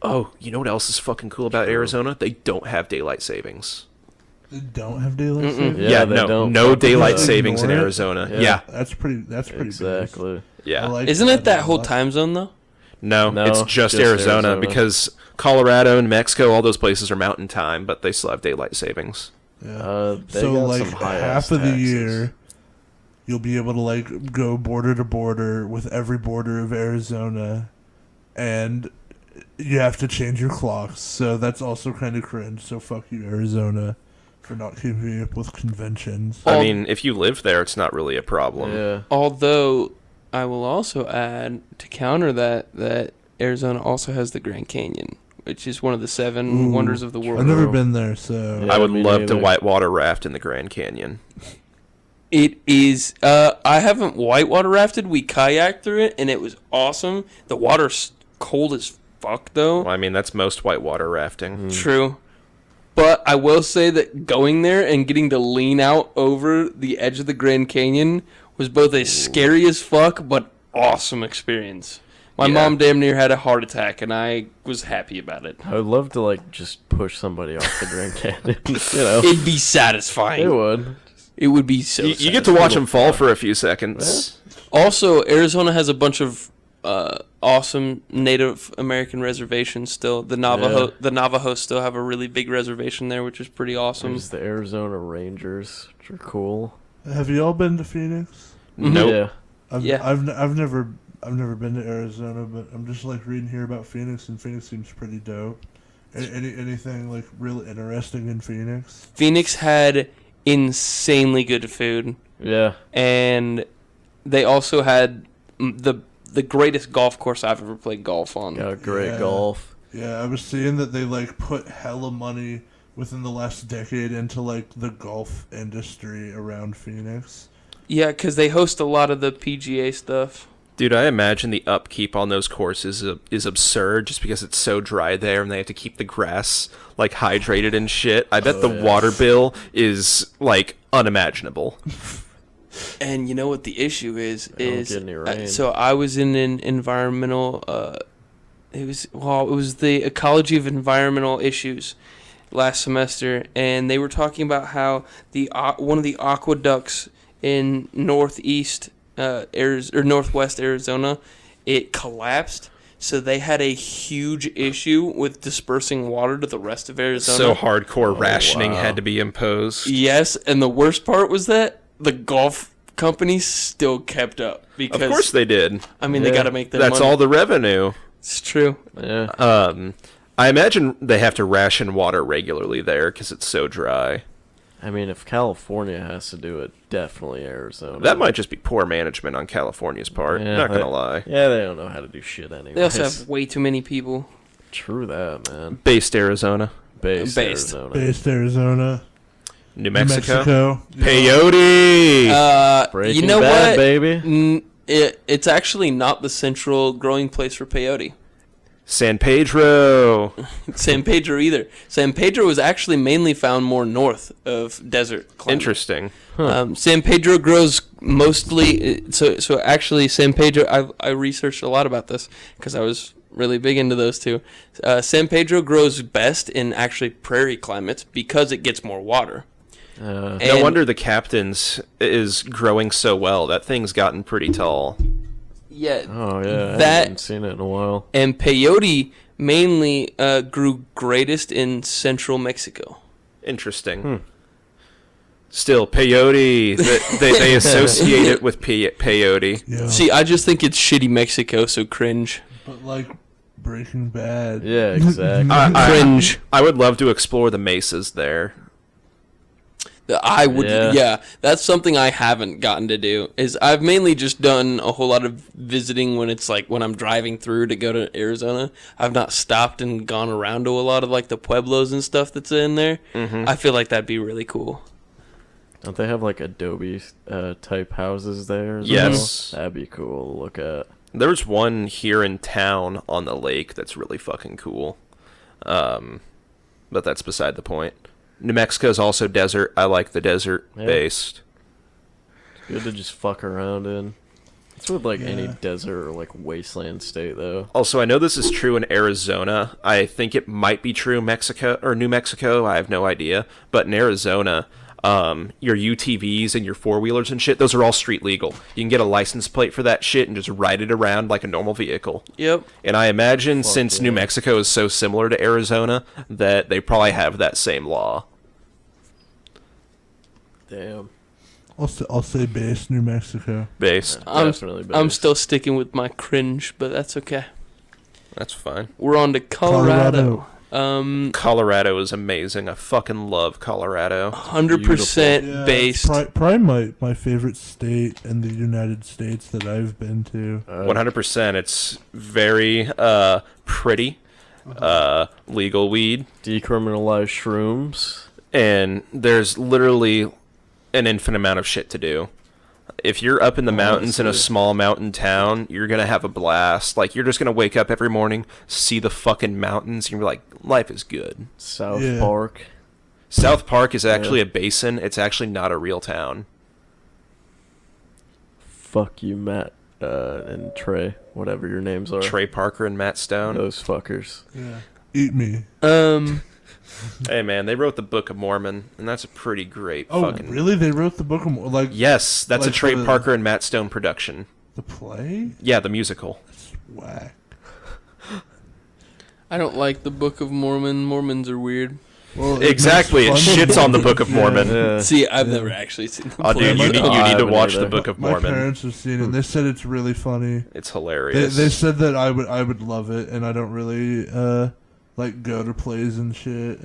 Oh, you know what else is fucking cool about Arizona? They don't have daylight savings. They don't have daylight savings. Yeah, they no, don't no fucking daylight do. savings in Ignore it? Arizona. Yeah. Yeah. That's pretty. exactly. Big. Yeah. I like Isn't it that a whole lot. time zone though? No, No, it's just just Arizona, Arizona. because Colorado and Mexico, all those places are mountain time, but they still have daylight savings. Yeah. They So got some high-ass half of the taxes. year, you'll be able to go border to border with every border of Arizona, and you have to change your clocks. So that's also kind of cringe. So fuck you, Arizona, for not keeping up with conventions. I Al- mean, if you live there, it's not really a problem. Yeah. Although I will also add to counter that Arizona also has the Grand Canyon, which is one of the seven Ooh. wonders of the world. I've never been there, so Yeah. I would me love to neither. whitewater raft in the Grand Canyon. It is. I haven't whitewater rafted. We kayaked through it, and it was awesome. The water's cold as fuck, though. Well, I mean, that's most whitewater rafting. True. But I will say that going there and getting to lean out over the edge of the Grand Canyon was both a scary as fuck but awesome experience. My Yeah. mom damn near had a heart attack, and I was happy about it. I would love to just push somebody off the Grand Canyon. You know, It'd be satisfying. it would. It would be so. You get to watch them fall for a few seconds. Also, Arizona has a bunch of awesome Native American reservations still. The Navajos still have a really big reservation there, which is pretty awesome. There's the Arizona Rangers, which are cool. Have you all been to Phoenix? Nope. Yeah. I've never been to Arizona, but I'm just like reading here about Phoenix, and Phoenix seems pretty dope. Anything like really interesting in Phoenix? Phoenix had insanely good food. Yeah. And they also had the greatest golf course I've ever played golf on. Got great golf. Yeah, I was seeing that they like put hella money within the last decade into like the golf industry around Phoenix. Yeah, because they host a lot of the PGA stuff. Dude, I imagine the upkeep on those courses is absurd just because it's so dry there and they have to keep the grass like hydrated and shit. I bet the water bill is like unimaginable. And you know what the issue is? Don't get any rain. So I was in an environmental. It was the ecology of environmental issues last semester, and they were talking about how one of the aqueducts in northwest Arizona, it collapsed. So they had a huge issue with dispersing water to the rest of Arizona. So hardcore rationing had to be imposed. Yes, and the worst part was that the golf companies still kept up. Because, Of course they did. I mean, they got to make their That's money. all the revenue. It's true. Yeah. I imagine they have to ration water regularly there because it's so dry. I mean, if California has to do it, definitely Arizona. That might just be poor management on California's part. Yeah, Not gonna lie. Yeah, they don't know how to do shit anyway. They also have way too many people. True that, man. Based Arizona. Based. Based. Based Arizona. New Mexico. Yeah. Peyote! Breaking You know Bad, what? baby. It's actually not the central growing place for peyote. San Pedro. San Pedro either. San Pedro is actually mainly found more north of desert climate. Interesting. San Pedro grows mostly. So actually, San Pedro. I researched a lot about this because I was really big into those two. San Pedro grows best in actually prairie climates because it gets more water. No wonder the Captain's is growing so well. That thing's gotten pretty tall. Yeah. Oh, yeah. I That haven't seen it in a while. and peyote mainly grew greatest in central Mexico. Interesting. Still, peyote. They associate it with peyote. Yeah. See, I just think it's shitty Mexico, so cringe. But like Breaking Bad. Yeah, exactly. Cringe. I would love to explore the mesas there. I would, Yeah. yeah. That's something I haven't gotten to do. Is I've mainly just done a whole lot of visiting when it's like when I'm driving through to go to Arizona. I've not stopped and gone around to a lot of like the pueblos and stuff that's in there. I feel like that'd be really cool. Don't they have like Adobe type houses there? as Yes. well? That'd be cool to look at. There's one here in town on the lake that's really fucking cool. But that's beside the point. New Mexico is also desert. I like the desert based. It's good to just fuck around in. It's with like any desert or like wasteland state though. Also, I know this is true in Arizona. I think it might be true in Mexico or New Mexico. I have no idea. But in Arizona, your UTVs and your four-wheelers and shit, those are all street legal. You can get a license plate for that shit and just ride it around like a normal vehicle. Yep. And I imagine since New Mexico is so similar to Arizona that they probably have that same law. Damn. I'll say based New Mexico. Based. Definitely I'm based. still sticking with my cringe, but that's okay. That's fine. We're on to Colorado. Colorado is amazing. I fucking love Colorado. 100% based. Probably my favorite state in the United States that I've been to. 100%. It's very pretty. Legal weed. Decriminalize shrooms. And there's literally an infinite amount of shit to do. If you're up in the mountains in a small mountain town, you're going to have a blast. Like, you're just going to wake up every morning, see the fucking mountains, and you're like, life is good. South Park. South Park is actually a basin. It's actually not a real town. Fuck you, Matt and Trey, whatever your names are. Trey Parker and Matt Stone. Those fuckers. Yeah. Eat me. Hey, man, they wrote the Book of Mormon, and that's a pretty great fucking... Really? They wrote the book of like? Yes, that's like a Trey the- Parker and Matt Stone production. The play? Yeah, the musical. That's whack. I don't like the Book of Mormon. Mormons are weird. Well, Exactly, it shits on the Book of Mormon. Yeah. See, I've never actually seen the Oh, play. dude, you need I to haven't watch either. the Book of My Mormon. parents have seen it. They said it's really funny. It's hilarious. They said that I would love it, and I don't really like go to plays and shit.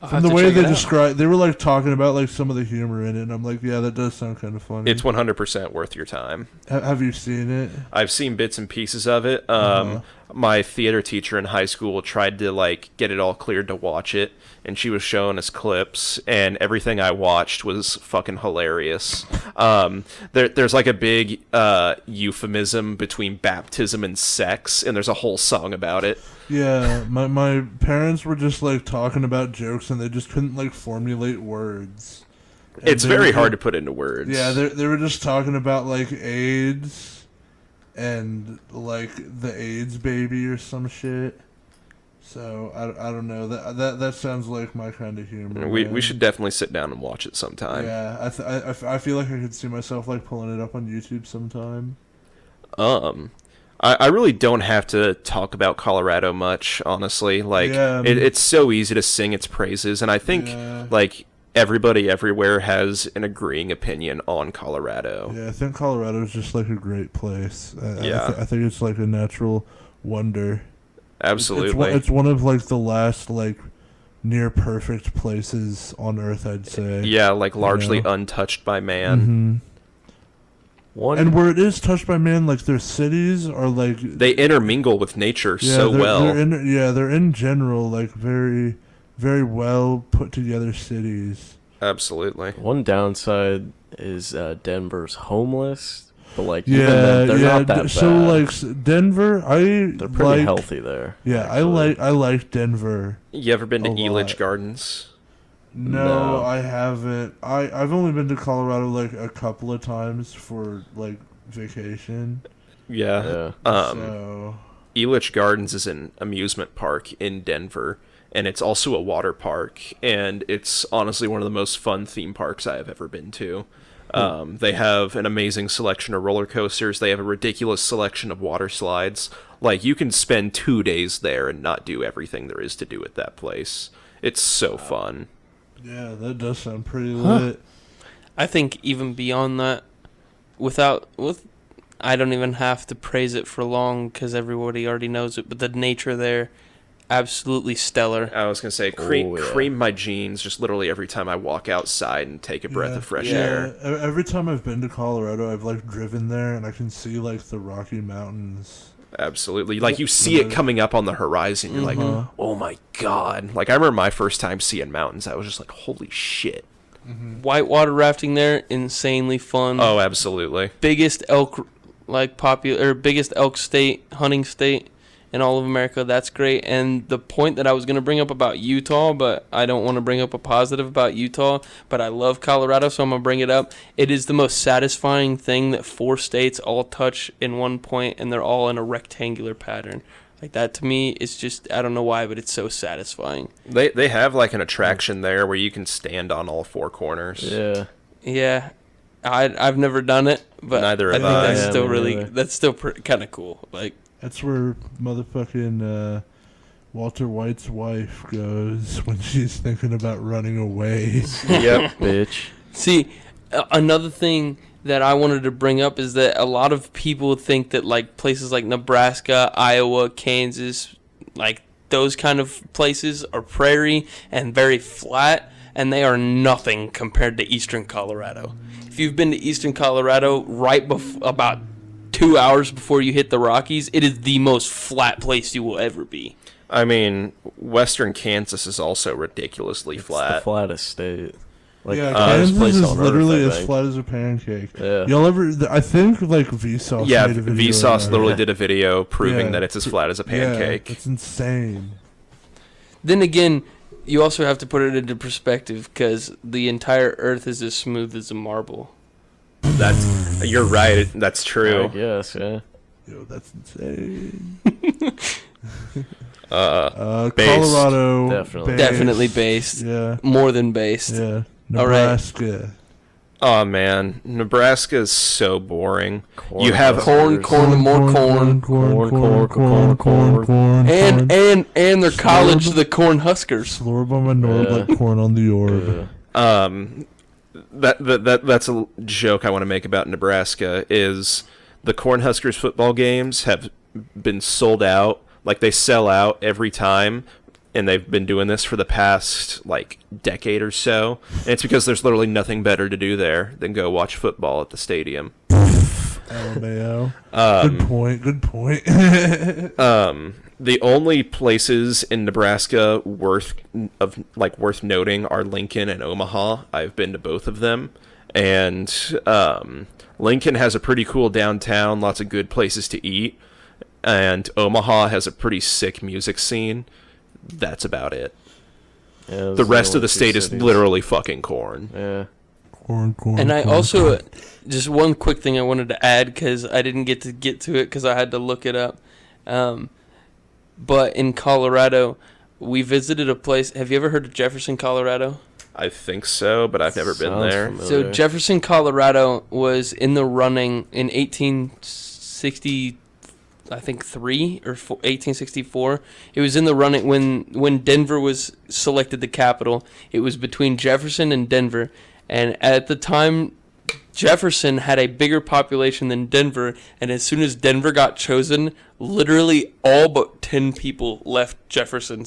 I'll From have the to way check they it out. describe, they were like talking about like some of the humor in it, and I'm like, yeah, that does sound kind of funny. It's 100% worth your time. Have you seen it? I've seen bits and pieces of it. Uh-huh. My theater teacher in high school tried to like get it all cleared to watch it, and she was showing us clips, and everything I watched was fucking hilarious. There's like a big euphemism between baptism and sex, and there's a whole song about it. Yeah, my parents were just like talking about jokes, and they just couldn't like formulate words. And It's they very were- hard to put into words. Yeah, they were just talking about like AIDS and like the AIDS baby or some shit. So I don't know, that sounds like my kind of humor. we man. should definitely sit down and watch it sometime. Yeah, I feel like I could see myself like pulling it up on YouTube sometime. I really don't have to talk about Colorado much, honestly. Like, Yeah, it's so easy to sing its praises, and I think, Yeah. like, everybody everywhere has an agreeing opinion on Colorado. Yeah, I think Colorado is just like a great place. Yeah. I think it's like a natural wonder. Absolutely. It's one of like the last like near perfect places on Earth, I'd say. Yeah, like, largely know? untouched by man. Mhm. One And where it is touched by man, like their cities are like They intermingle with nature yeah, so they're, well. they're in general like very, very well put together cities. Absolutely. one downside is Denver's homeless, but like Yeah, even then, they're yeah. not that So bad. like Denver, They're pretty healthy there. Yeah, actually. I like Denver. You ever been to A Elitch lot. Gardens? No, No. I haven't. I've only been to Colorado like a couple of times for like vacation. Yeah. Yeah. So Elitch Gardens is an amusement park in Denver, and it's also a water park, and it's honestly one of the most fun theme parks I have ever been to. They have an amazing selection of roller coasters. They have a ridiculous selection of water slides. Like, you can spend 2 days there and not do everything there is to do at that place. It's so fun. yeah, that does sound pretty lit. I think even beyond that, I don't even have to praise it for long because everybody already knows it. But the nature there, absolutely stellar. I was going to say, cream, Oh, yeah. cream my jeans just literally every time I walk outside and take a breath Yeah. of fresh Yeah. air. Every time I've been to Colorado, I've like driven there and I can see like the Rocky Mountains. Absolutely. Like, you see it coming up on the horizon. You're like, Uh-huh. oh my God. Like, I remember my first time seeing mountains. I was just like, holy shit. Whitewater rafting there, insanely fun. Oh, absolutely. Biggest elk biggest elk state, hunting state in all of America. That's great. And the point that I was going to bring up about Utah, but I don't want to bring up a positive about Utah, but I love Colorado, so I'm going to bring it up. It is the most satisfying thing that 4 states all touch in one point, and they're all in a rectangular pattern. Like, that to me is just, I don't know why, but it's so satisfying. They have like an attraction there where you can stand on all 4 corners. Yeah. Yeah. I've never done it, but Neither I have think I. that's Yeah, still me really, neither. that's still kind of cool. Like, That's where motherfucking Walter White's wife goes when she's thinking about running away. Yep. Bitch. see, another thing that I wanted to bring up is that a lot of people think that like places like Nebraska, Iowa, Kansas, like those kind of places are prairie and very flat, and they are nothing compared to eastern Colorado. If you've been to eastern Colorado about 2 hours before you hit the Rockies, it is the most flat place you will ever be. I mean, western Kansas is also ridiculously The flat. flattest state. Like, yeah, flattest Kansas place is on Earth, literally I as think. flat as a pancake. Yeah. Y'all ever? I think like Vsauce. Yeah, made a video Vsauce about literally it. did a video proving Yeah. that it's as flat as a pancake. Yeah, it's insane. Then again, you also have to put it into perspective because the entire Earth is as smooth as a marble. You're right. That's I true. guess, yeah. Yo, that's insane. Based. Colorado, Definitely. Definitely based. Yeah, More than based. yeah. All right. Nebraska. Oh man, Nebraska is so boring. Corn You have huskers. Corn, more corn. And their college, the Corn Huskers. Slorb on my Norb Yeah. like corn on the orb. that's a joke I want to make about Nebraska is the Cornhuskers football games have been sold out. Like they sell out every time, and they've been doing this for the past like decade or so. And it's because there's literally nothing better to do there than go watch football at the stadium. LMAO. Good point. The only places in Nebraska worth noting are Lincoln and Omaha. I've been to both of them, and Lincoln has a pretty cool downtown, lots of good places to eat, and Omaha has a pretty sick music scene. That's about it. Yeah, The rest of the state is literally fucking corn. Yeah. Corn. And I also, just one quick thing I wanted to add, because I didn't get to it because I had to look it up. But in Colorado, we visited a place. Have you ever heard of Jefferson, Colorado? I think so, but I've never been Sounds there. familiar. So Jefferson, Colorado was in the running in 1860, I think 1864. It was in the running when Denver was selected the capital. It was between Jefferson and Denver, and at the time, Jefferson had a bigger population than Denver, and as soon as Denver got chosen, literally all but 10 people left Jefferson,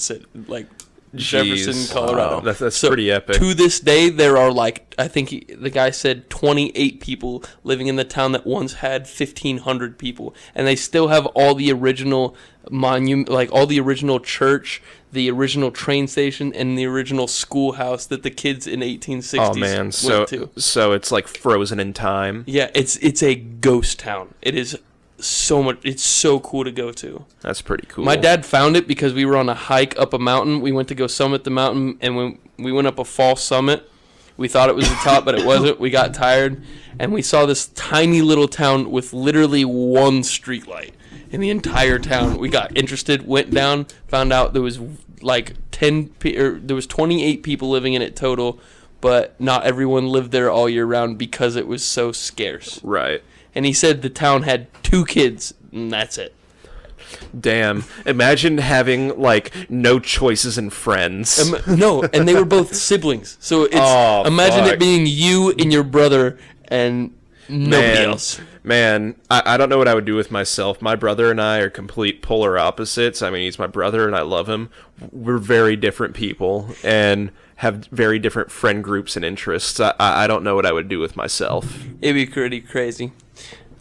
Jefferson, Jeez. Colorado. Wow. That's So, pretty epic. To this day, there are the guy said 28 people living in the town that once had 1,500 people, and they still have all the original monument, like all the original church, the original train station, and the original schoolhouse that the kids in 1860s Oh man, went to. so it's like frozen in time. Yeah, it's a ghost town. It is so much. It's so cool to go to. That's pretty cool. My dad found it because we were on a hike up a mountain. We went to go summit the mountain, and when we went up a false summit, we thought it was the top, but it wasn't. We got tired, and we saw this tiny little town with literally one street light in the entire town. We got interested, went down, found out there was like 28 people living in it total, but not everyone lived there all year round because it was so scarce. Right. And he said the town had 2 kids, and that's it. Damn. Imagine having like no choices and friends. No, and they were both siblings. So it's imagine fuck. it being you and your brother and nobody else. Man, I don't know what I would do with myself. My brother and I are complete polar opposites. I mean, he's my brother and I love him. We're very different people and have very different friend groups and interests. I don't know what I would do with myself. It'd be pretty crazy.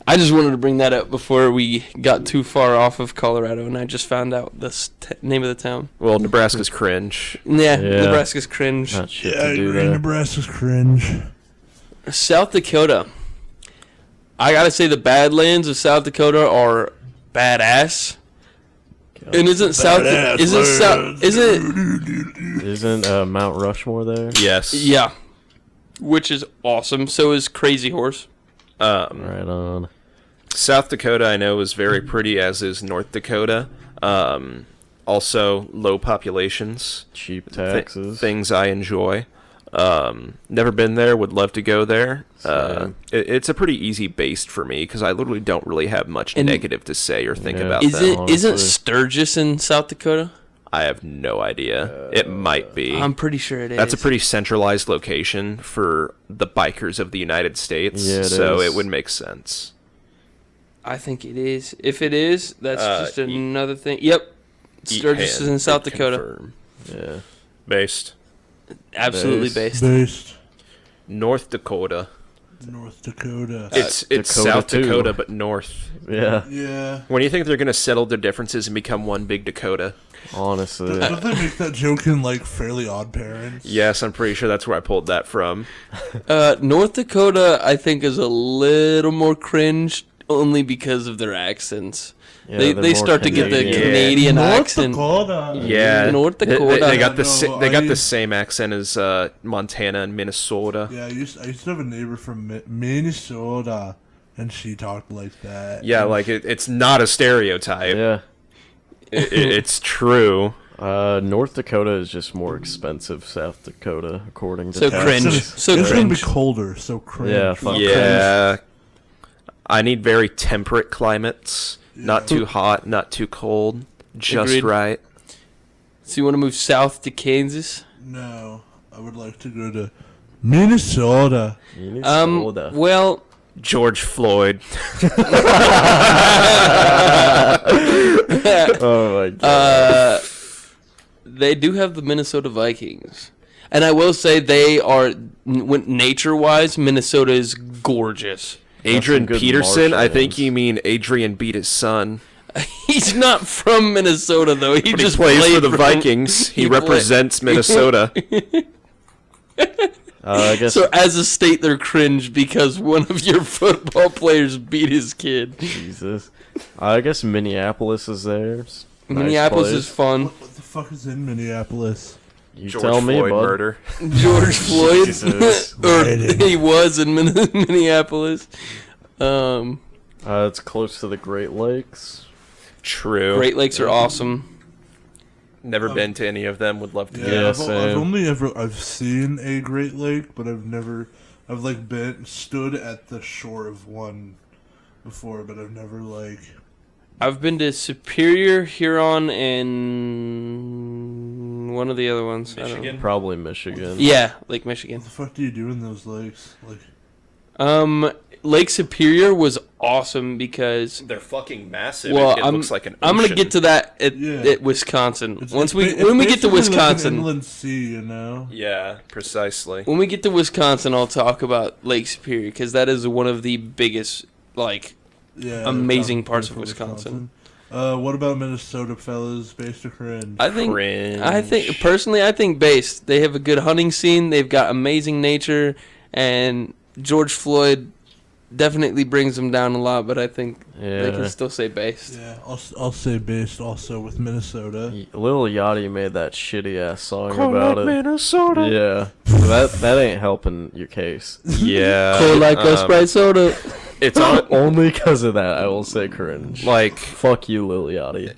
I just wanted to bring that up before we got too far off of Colorado, and I just found out the name of the town. Well, Nebraska's Cringe. Yeah, Yeah. Nebraska's Cringe. Not shit Yeah, I to do agree. there. Nebraska's cringe. South Dakota. I gotta say the Badlands of South Dakota are badass. And Isn't Mount Rushmore there? Yes. yeah, which is awesome. So is Crazy Horse. Right on. South Dakota, I know, is very pretty, as is North Dakota. Also, low populations. Cheap taxes. Things I enjoy. Never been there, would love to go there. Same. It's a pretty easy based for me because I literally don't really have much And- negative to say or think Yeah. about Isn't them. honestly. Sturgis in South Dakota? I have no idea. It might be. I'm pretty sure it is. That's a pretty centralized location for the bikers of the United States, Yeah, it so is. it would make sense. I think it is. If it is, that's just eat- another thing. Yep. Sturgis is in South Dakota. Confirm. Yeah. Based. Absolutely Based. based. North Dakota. North Dakota. It's Dakota South too. Dakota, but north. Yeah. Yeah. When do you think they're going to settle their differences and become one big Dakota? Honestly. Don't they make that joke in like Fairly Odd Parents? Yes, I'm pretty sure that's where I pulled that from. North Dakota, I think, is a little more cringe only because of their accents. Yeah, they they're more start to get the Canadian. Canadian North accent. Dakota. Yeah, North They- Dakota. They got the No, they got I- the same accent as Montana and Minnesota. Yeah, I used to have a neighbor from Minnesota, and she talked like that. Yeah, like it's not a stereotype. Yeah. It's true. North Dakota is just more expensive. South Dakota, according to So taxes. cringe. So it's gonna be cringe. colder, so cringe. Yeah, fuck Yeah. I need very temperate climates. Not Yeah. too hot, not too cold. Just Agreed. right. So you want to move south to Kansas? No, I would like to go to Minnesota. Minnesota. Well, George Floyd. Oh my god. they do have the Minnesota Vikings. And I will say they are, nature-wise, Minnesota is gorgeous. Adrian good Peterson, I think marshlands. you mean Adrian beat his son. He's not from Minnesota, though. He But just he plays played for the Vikings. He represents Minnesota. I guess So as a state, they're cringe because one of your football players beat his kid. Jesus. I guess Minneapolis is there. It's a nice Minneapolis place. is fun. What the fuck is in Minneapolis? You George tell me, Floyd bud. murder. George Floyd, Jesus. or Right. he was in Minneapolis. It's close to the Great Lakes. True. Great Lakes are awesome. Never been to any of them. Would love to. Yeah, I've same. only I've seen a Great Lake, but I've like stood at the shore of one before, but I've never like. I've been to Superior, Huron, and one of the other ones. I don't know. Michigan? Probably Michigan. Yeah, Lake Michigan. What the fuck do you do in those lakes? Like, Lake Superior was awesome because They're fucking massive. well, it I'm looks like an I'm gonna ocean. get to that at, Yeah. at Wisconsin. it's When we get to basically like an Wisconsin, inland sea, you know. Yeah, precisely. when we get to Wisconsin, I'll talk about Lake Superior because that is one of the biggest like. Yeah, Amazing top- parts of from Wisconsin. What about Minnesota, fellas? Based to cringe. I think Cringe. personally, I think based they have a good hunting scene. They've got amazing nature, and George Floyd definitely brings them down a lot. But I think they can Yeah. still say based. Yeah, I'll say based also with Minnesota. Lil Yachty made that shitty ass song about it. Minnesota. Yeah. That ain't helping your case. Yeah. Cold like a Sprite soda. It's on, Only because of that, I will say cringe. like Fuck you, Lil Yachty.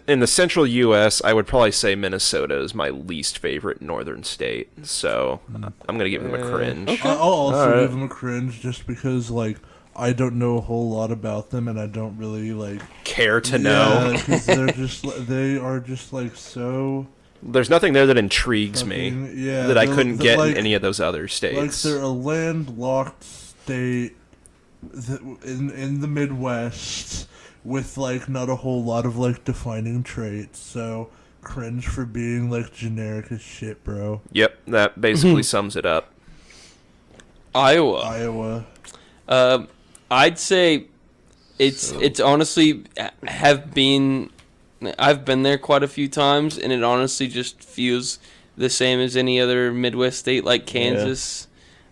in the central U.S. I would probably say Minnesota is my least favorite northern state. So I'm gonna give them a cringe. I'll also Alright. give them a cringe just because like I don't know a whole lot about them and I don't really like Care to know? because they are just like so There's nothing there that intrigues me fucking- yeah, that I they're- couldn't they're get like, in any of those other like states. they're a landlocked state in the Midwest with like not a whole lot of like defining traits. So cringe for being like generic as shit, bro. Yep, that basically sums it up. Iowa. Iowa. I'd say it's honestly I've been there quite a few times, and it honestly just feels the same as any other Midwest state like Kansas.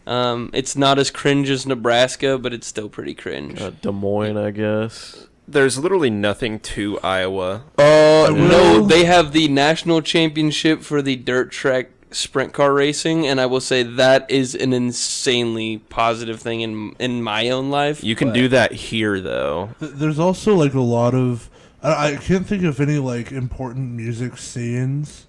It's not as cringe as Nebraska, but it's still pretty cringe. Des Moines, I guess. There's literally nothing to Iowa. No, will- they have the national championship for the dirt track sprint car racing, and I will say that is an insanely positive thing in my own life. You can but- do that here, though. There's also like a lot of I can't think of any like important music scenes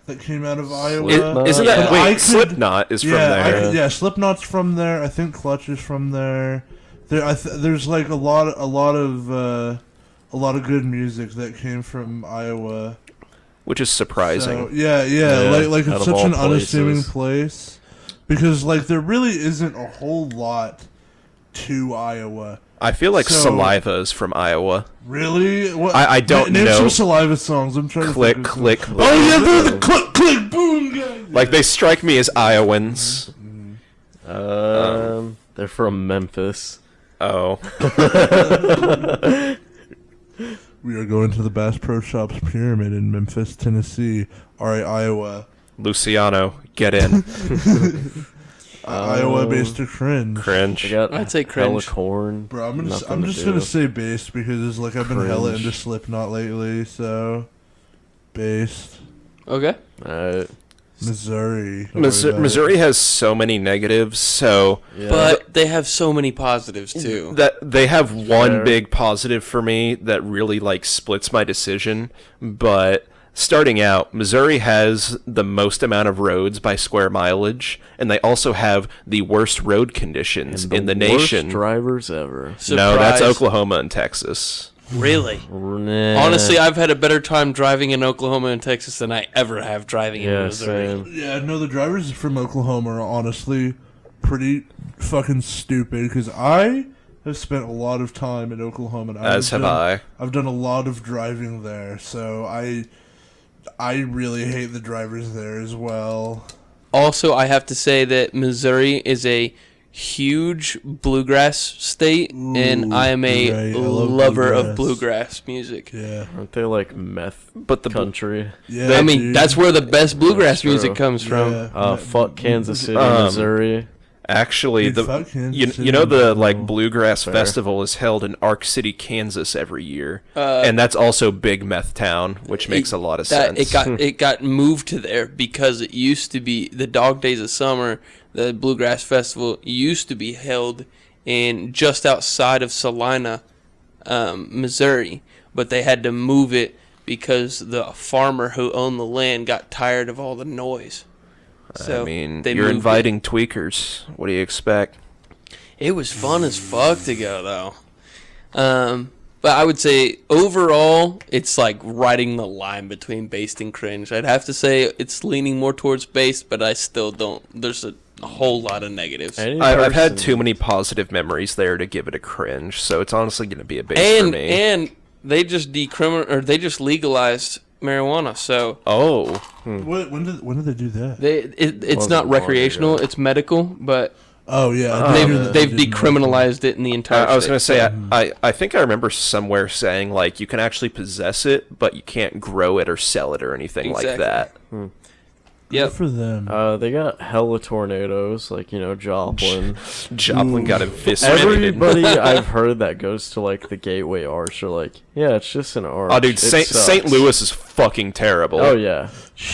that came out of Iowa. Slipknot. Isn't Yeah. that But I wait? could- Slipknot is from there. Yeah, Slipknot's from there. I think Clutch is from there. There's like a lot of good music that came from Iowa. Which is surprising. So, yeah, Yeah, like out it's of such all an unassuming places. place because like there really isn't a whole lot to Iowa. I feel like So- Saliva is from Iowa. Really? What? I don't name know. some Saliva songs. I'm trying Click, to think of click, some. boom. Oh yeah, they're the click, click, boom guys. Like they strike me as Iowans. They're from Memphis. Oh, We are going to the Bass Pro Shops Pyramid in Memphis, Tennessee. Alright, Iowa. Luciano, get in. Iowa based to cringe. They Cringe. got I'd say hella cringe. corn. Bro, I'm Nothing to just do. gonna say based because like I've been hella Cringe. into Slipknot lately, so based. Okay. Alright. Missouri. Don't worry about it. Missouri has so many negatives, so Yeah. But they have so many positives too. that they have one Fair. big positive for me that really like splits my decision, but starting out, Missouri has the most amount of roads by square mileage, and they also have the worst road conditions in the nation. Worst drivers ever. No, that's Oklahoma and Texas. Really? Nah. Honestly, I've had a better time driving in Oklahoma and Texas than I ever have driving in Missouri. Same. Yeah, no, the drivers from Oklahoma are honestly pretty fucking stupid because I have spent a lot of time in Oklahoma. And As have I. I've done a lot of driving there, so I really hate the drivers there as well. Also, I have to say that Missouri is a huge bluegrass state, and I am a great. I love lover bluegrass. of bluegrass music. Yeah. Aren't they like meth But the country? Yeah, I mean, dude. that's where the best bluegrass That's true. music comes from. Yeah. Fuck Kansas City, Um, Missouri. Actually, Dude, fuck Kansas you know City. the like bluegrass Fair. festival is held in Ark City, Kansas every year, and that's also Big Meth Town, which makes a lot of sense. It got moved to there because it used to be the Dog Days of Summer. The Bluegrass Festival used to be held in just outside of Salina, Missouri, but they had to move it because the farmer who owned the land got tired of all the noise. So I mean, they you're moved inviting tweakers. What do you expect? It was fun as fuck to go though. But I would say overall, it's like riding the line between based and cringe. I'd have to say it's leaning more towards based, but I still don't. There's a whole lot of negatives. I've had too many positive memories there to give it a cringe, so it's honestly going to be a base for me. And they just they just legalized marijuana, so When did they do that? it's Wasn't not long recreational, ago. it's medical, but Oh yeah, they've decriminalized it in the entire I was going to state. say, I think I remember somewhere saying, like, you can actually possess it, but you can't grow it or sell it or anything like Exactly. that. Good for them. They got hella tornadoes, like, Joplin. Joplin got eviscerated. Everybody I've heard that goes to, like, the Gateway Arch are like, yeah, it's just an arch. Oh, dude, It St. sucks." Louis is fucking terrible. Oh, yeah.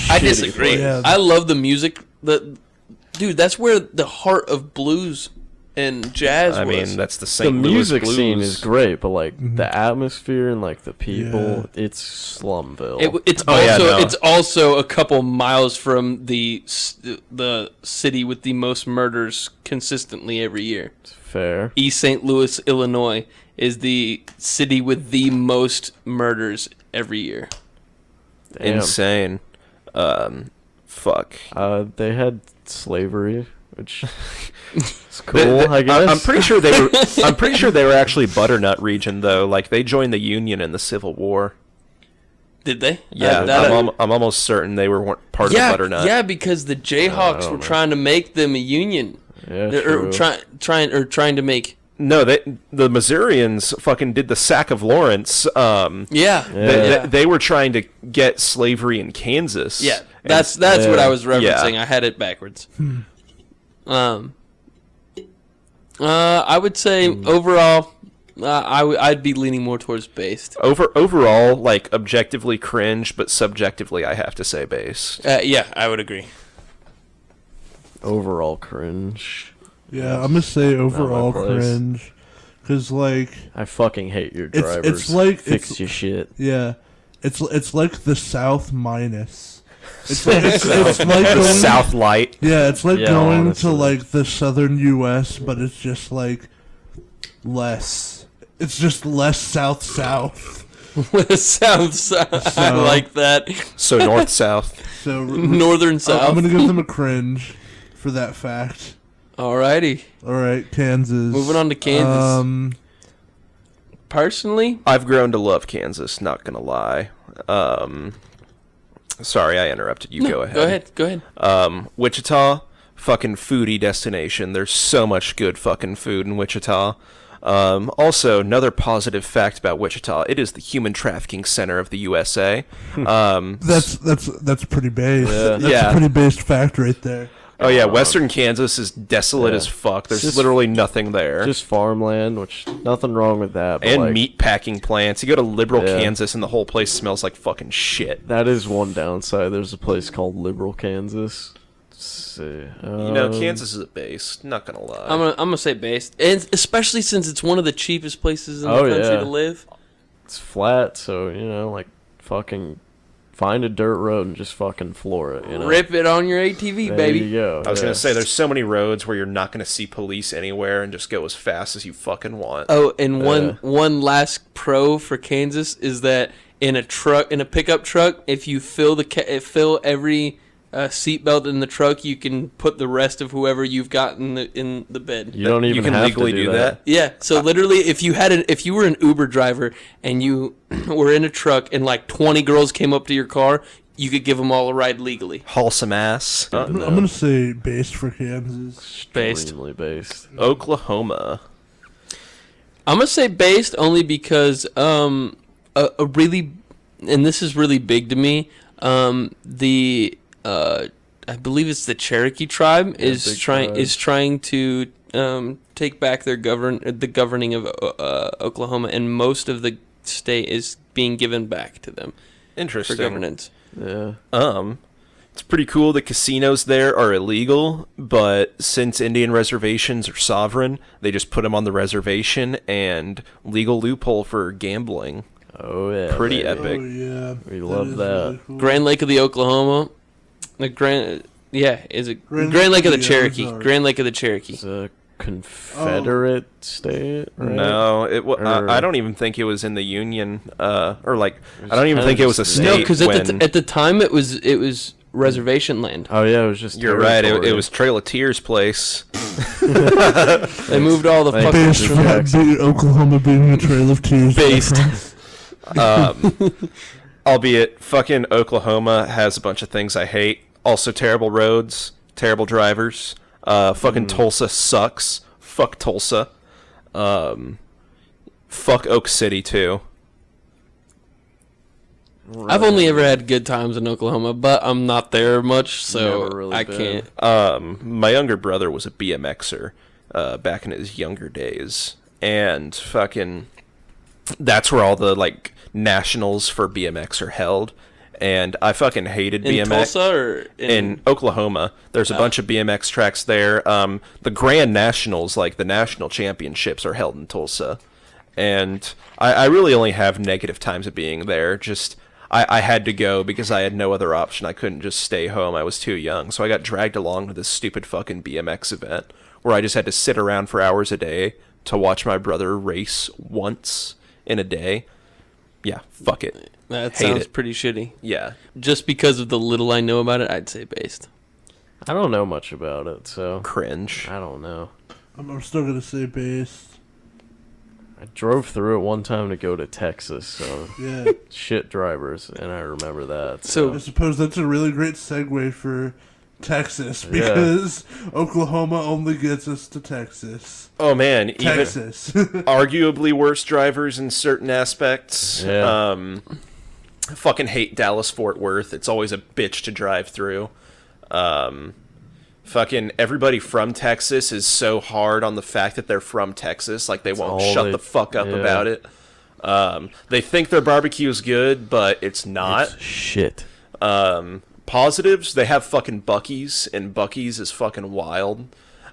I Shitty disagree. place. Yeah. I love the music. Dude, that's where the heart of blues and jazz I was. mean, that's the The St. Louis music blues. scene is great, but, like, the atmosphere and, like, the people, it's Slumville. It's also a couple miles from the city with the most murders consistently every year. Fair. East St. Louis, Illinois, is the city with the most murders every year. Damn. Insane. Fuck. They had slavery, which is cool, I guess. I'm pretty sure they were. I'm pretty sure they were actually Butternut region though. Like they joined the Union in the Civil War. Did they? Yeah, I'm almost certain they were part of Butternut. Yeah, because the Jayhawks don't were know. trying to make them a union. Yeah, Or true. trying to make. No, the Missourians fucking did the sack of Lawrence. They were trying to get slavery in Kansas. Yeah, that's what I was referencing. Yeah. I had it backwards. I would say overall, I'd be leaning more towards based. Overall, like objectively cringe, but subjectively, I have to say based. Yeah, I would agree. Overall cringe. Yeah, I'm gonna say overall place. cringe, cause like I fucking hate your It's- drivers. it's like- Fix it's- your shit. yeah, it's like the South minus. It's like The going, South Light. Yeah, it's like Yeah, going honestly. to like the southern U.S., but it's just like less. It's just less south. South. I like that. So North South. So Northern South. I'm gonna give them a cringe for that fact. Alrighty. All right, Kansas. Moving on to Kansas. Personally, I've grown to love Kansas. Not gonna lie. Sorry, I interrupted you. Go ahead. Go ahead. Wichita, fucking foodie destination. There's so much good fucking food in Wichita. Also, another positive fact about Wichita: it is the human trafficking center of the USA. That's pretty based. Yeah. That's Yeah. a pretty based fact right there. Oh yeah, Western Kansas is desolate as fuck. There's Just- literally nothing there. Just farmland, which nothing wrong with that. But And like, meat packing plants. You go to Liberal, Yeah. Kansas, and the whole place smells like fucking shit. That is one downside. There's a place called Liberal, Kansas. Let's see. You know, Kansas is a base. Not gonna lie. I'm gonna say based, and especially since it's one of the cheapest places in the Oh, country yeah. to live. It's flat, so like fucking find a dirt road and just fucking floor it. You know? Rip it on your ATV, There baby. you go. I was gonna say there's so many roads where you're not gonna see police anywhere and just go as fast as you fucking want. Oh, and one last pro for Kansas is that in a pickup truck, if you fill every seatbelt in the truck, you can put the rest of whoever you've got in the bed. You don't even you can have legally to do that. Yeah, so literally, if you were an Uber driver and you were in a truck and like 20 girls came up to your car, you could give them all a ride legally. Haul some ass. I'm gonna say based for Kansas. Based. Extremely based. Oklahoma. I'm gonna say based only because a really, and this is really big to me. I believe it's the Cherokee tribe is trying to take back the governing of Oklahoma, and most of the state is being given back to them for Interesting. governance. Yeah. It's pretty cool that casinos there are illegal, but since Indian reservations are sovereign, they just put them on the reservation, and legal loophole for gambling. Oh yeah. Pretty baby. epic. Oh yeah, We love is that. really cool. Grand Lake of the Oklahoma, is it Grand Grand Lake of the Lake of the Cherokee? Ozarks. Grand Lake of the Cherokee. It's a Confederate state, right? No, Or- I don't even think it was in the Union, I don't even kind think of it was a just- state. No, because when- at the time it was reservation land. Oh yeah, it was just. You're right. territory. It was Trail of Tears' place. They moved all the Thank fucking Based you. for that big Oklahoma being a trail of tears. Based. Albeit, fucking Oklahoma has a bunch of things I hate. Also, terrible roads, terrible drivers. Fucking Tulsa sucks. Fuck Tulsa. Fuck Oak City too. I've only ever had good times in Oklahoma, but I'm not there much, so Never really I been. can't. My younger brother was a BMXer back in his younger days, and fucking that's where all the like nationals for BMX are held. And I fucking hated In BMX. Tulsa or In Oklahoma, there's a bunch of BMX tracks there. The Grand Nationals, like the national championships, are held in Tulsa, and I really only have negative times of being there. Just I had to go because I had no other option. I couldn't just stay home. I was too young, so I got dragged along to this stupid fucking BMX event where I just had to sit around for hours a day to watch my brother race once in a day. Yeah, fuck it. that hate sounds it. pretty shitty. Yeah. Just because of the little I know about it, I'd say based. I don't know much about it, so Cringe. I don't know. I'm still gonna say based. I drove through it one time to go to Texas, so Yeah. shit drivers, and I remember that. So- I suppose that's a really great segue for Texas Yeah. because Oklahoma only gets us to Texas. Oh man, even Texas. arguably worse drivers in certain aspects. Yeah. Fucking hate Dallas Fort Worth. It's always a bitch to drive through. Fucking everybody from Texas is so hard on the fact that they're from Texas, like they won't all shut they- the fuck up yeah. about it. They think their barbecue is good, but it's not. It's shit. Positives, they have fucking Buc-ee's, and Buc-ee's is fucking wild.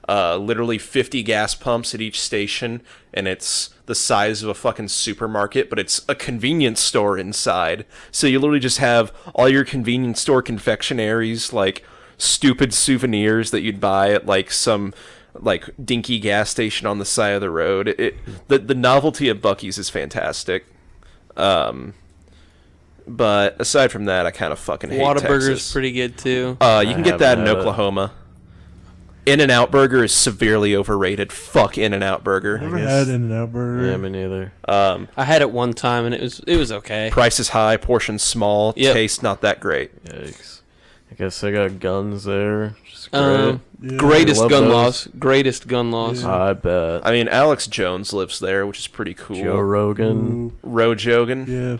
Literally 50 gas pumps at each station, and it's the size of a fucking supermarket, but it's a convenience store inside. So you literally just have all your convenience store confectionaries, like stupid souvenirs that you'd buy at like some like dinky gas station on the side of the road. The novelty of Buc-ee's is fantastic. But aside from that, I kind of fucking hate Whataburger's Texas. pretty good too. You I can get that in haven't had it. Oklahoma. In-N-Out Burger is severely overrated. Fuck In-N-Out Burger. Never guess- had In-N-Out Burger. Yeah, me neither. I had it one time and it was okay. Price is high, portion small, Yep. taste not that great. Yikes. I guess they got guns there. Just great. Yeah. Greatest Love gun those. laws. Greatest gun laws. Yeah. I bet. I mean, Alex Jones lives there, which is pretty cool. Joe Rogan. Ooh, Rogan. yeah.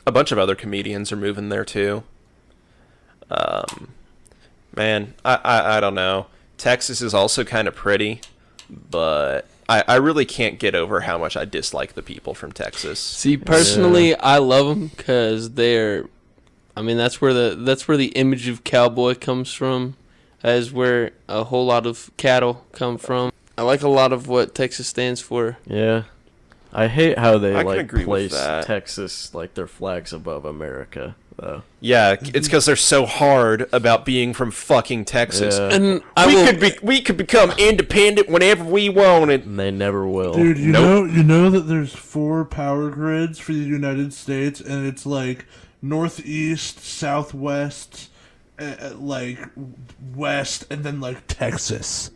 A bunch of other comedians are moving there too. Man, I don't know. Texas is also kind of pretty, but I really can't get over how much I dislike the people from Texas. See, personally, I love them because they're. I mean, that's where the image of cowboy comes from. That is where a whole lot of cattle come from. I like a lot of what Texas stands for. Yeah. I hate how they I can like agree with place that. Texas like their flags above America, though. Yeah, it's because they're so hard about being from fucking Texas. Yeah. And We could become independent whenever we wanted. And they never will. Dude, you Nope. know that there's 4 power grids for the United States, and it's like northeast, southwest, like west, and then like Texas.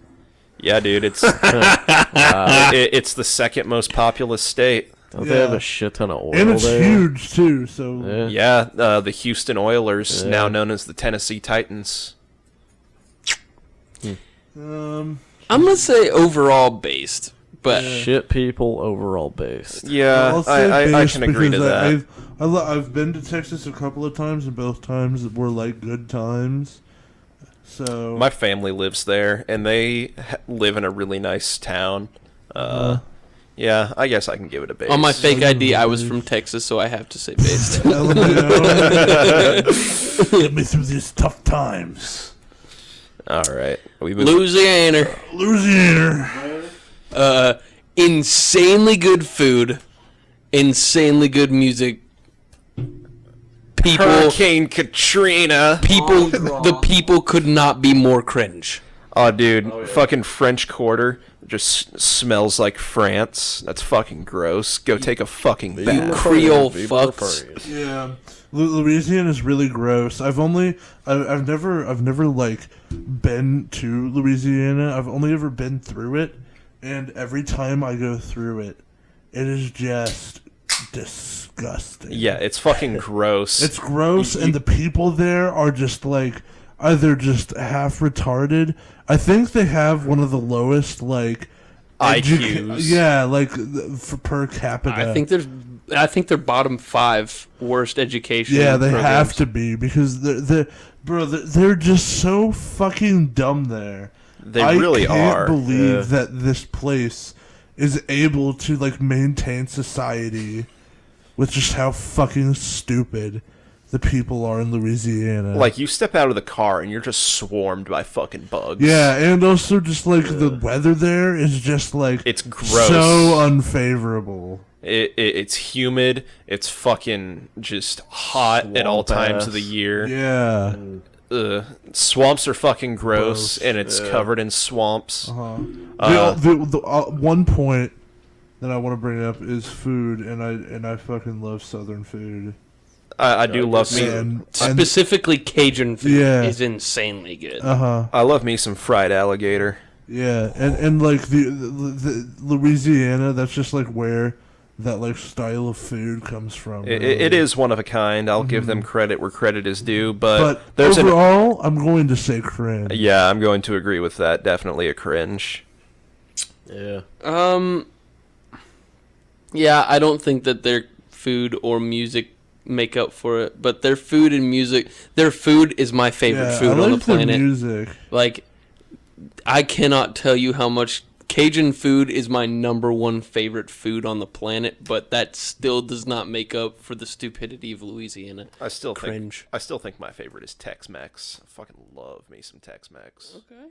Yeah, dude, it's it's the second most populous state. Don't they have Yeah. a shit ton of oil And it's there? huge too. So Yeah. Yeah, the Houston Oilers, Yeah. now known as the Tennessee Titans. um, I'm gonna say overall based, but Shit people overall based. Yeah, I'll say I based can agree to because that. I've been to Texas a couple of times, and both times were like good times. So My family lives there, and they live in a really nice town. Yeah, I guess I can give it a base. on my fake ID, I was from Texas, so I have to say based. Get me through these tough times. All right, we move. Louisiana, Louisiana. insanely good food, insanely good music. People, Hurricane Katrina. the people could not be more cringe. Oh, dude, fucking French Quarter just smells like France. That's fucking gross. Go take a fucking bath. Creole Vive la fucks. France. Yeah, Louisiana is really gross. I've never like been to Louisiana. I've only ever been through it, and every time I go through it, it is just disgusting. Yeah, it's fucking gross. It's gross, and the people there are just like either just half retarded. I think they have one of the lowest like IQs. Yeah, like for per capita. I think they're bottom 5 worst education. Yeah, they programs. have to be because they're just so fucking dumb there. They really I can't are. believe that this place is able to like maintain society with just how fucking stupid the people are in Louisiana. Like, you step out of the car and you're just swarmed by fucking bugs. yeah, and also just like the weather there is just like It's gross. so unfavorable. It's humid. It's fucking just hot at all Swamp times ass. of the year. Yeah. Swamps are fucking gross, Gross. and it's covered in swamps. One point that I want to bring up is food, and I fucking love Southern food. I do love me. And Specifically, Cajun food Yeah. is insanely good. I love me some fried alligator. yeah, and like the Louisiana, that's just like where that like style of food comes from. It is one of a kind. I'll give them credit where credit is due, but But there's overall, I'm going to say cringe. yeah, I'm going to agree with that. Definitely a cringe. Yeah. Yeah, I don't think that their food or music make up for it, but their food and music, their food is my favorite Yeah, food I on like the planet. music. Like, I cannot tell you how much Cajun food is my number 1 favorite food on the planet, but that still does not make up for the stupidity of Louisiana. I still Cringe. think my favorite is Tex-Mex. I fucking love me some Tex-Mex. Okay.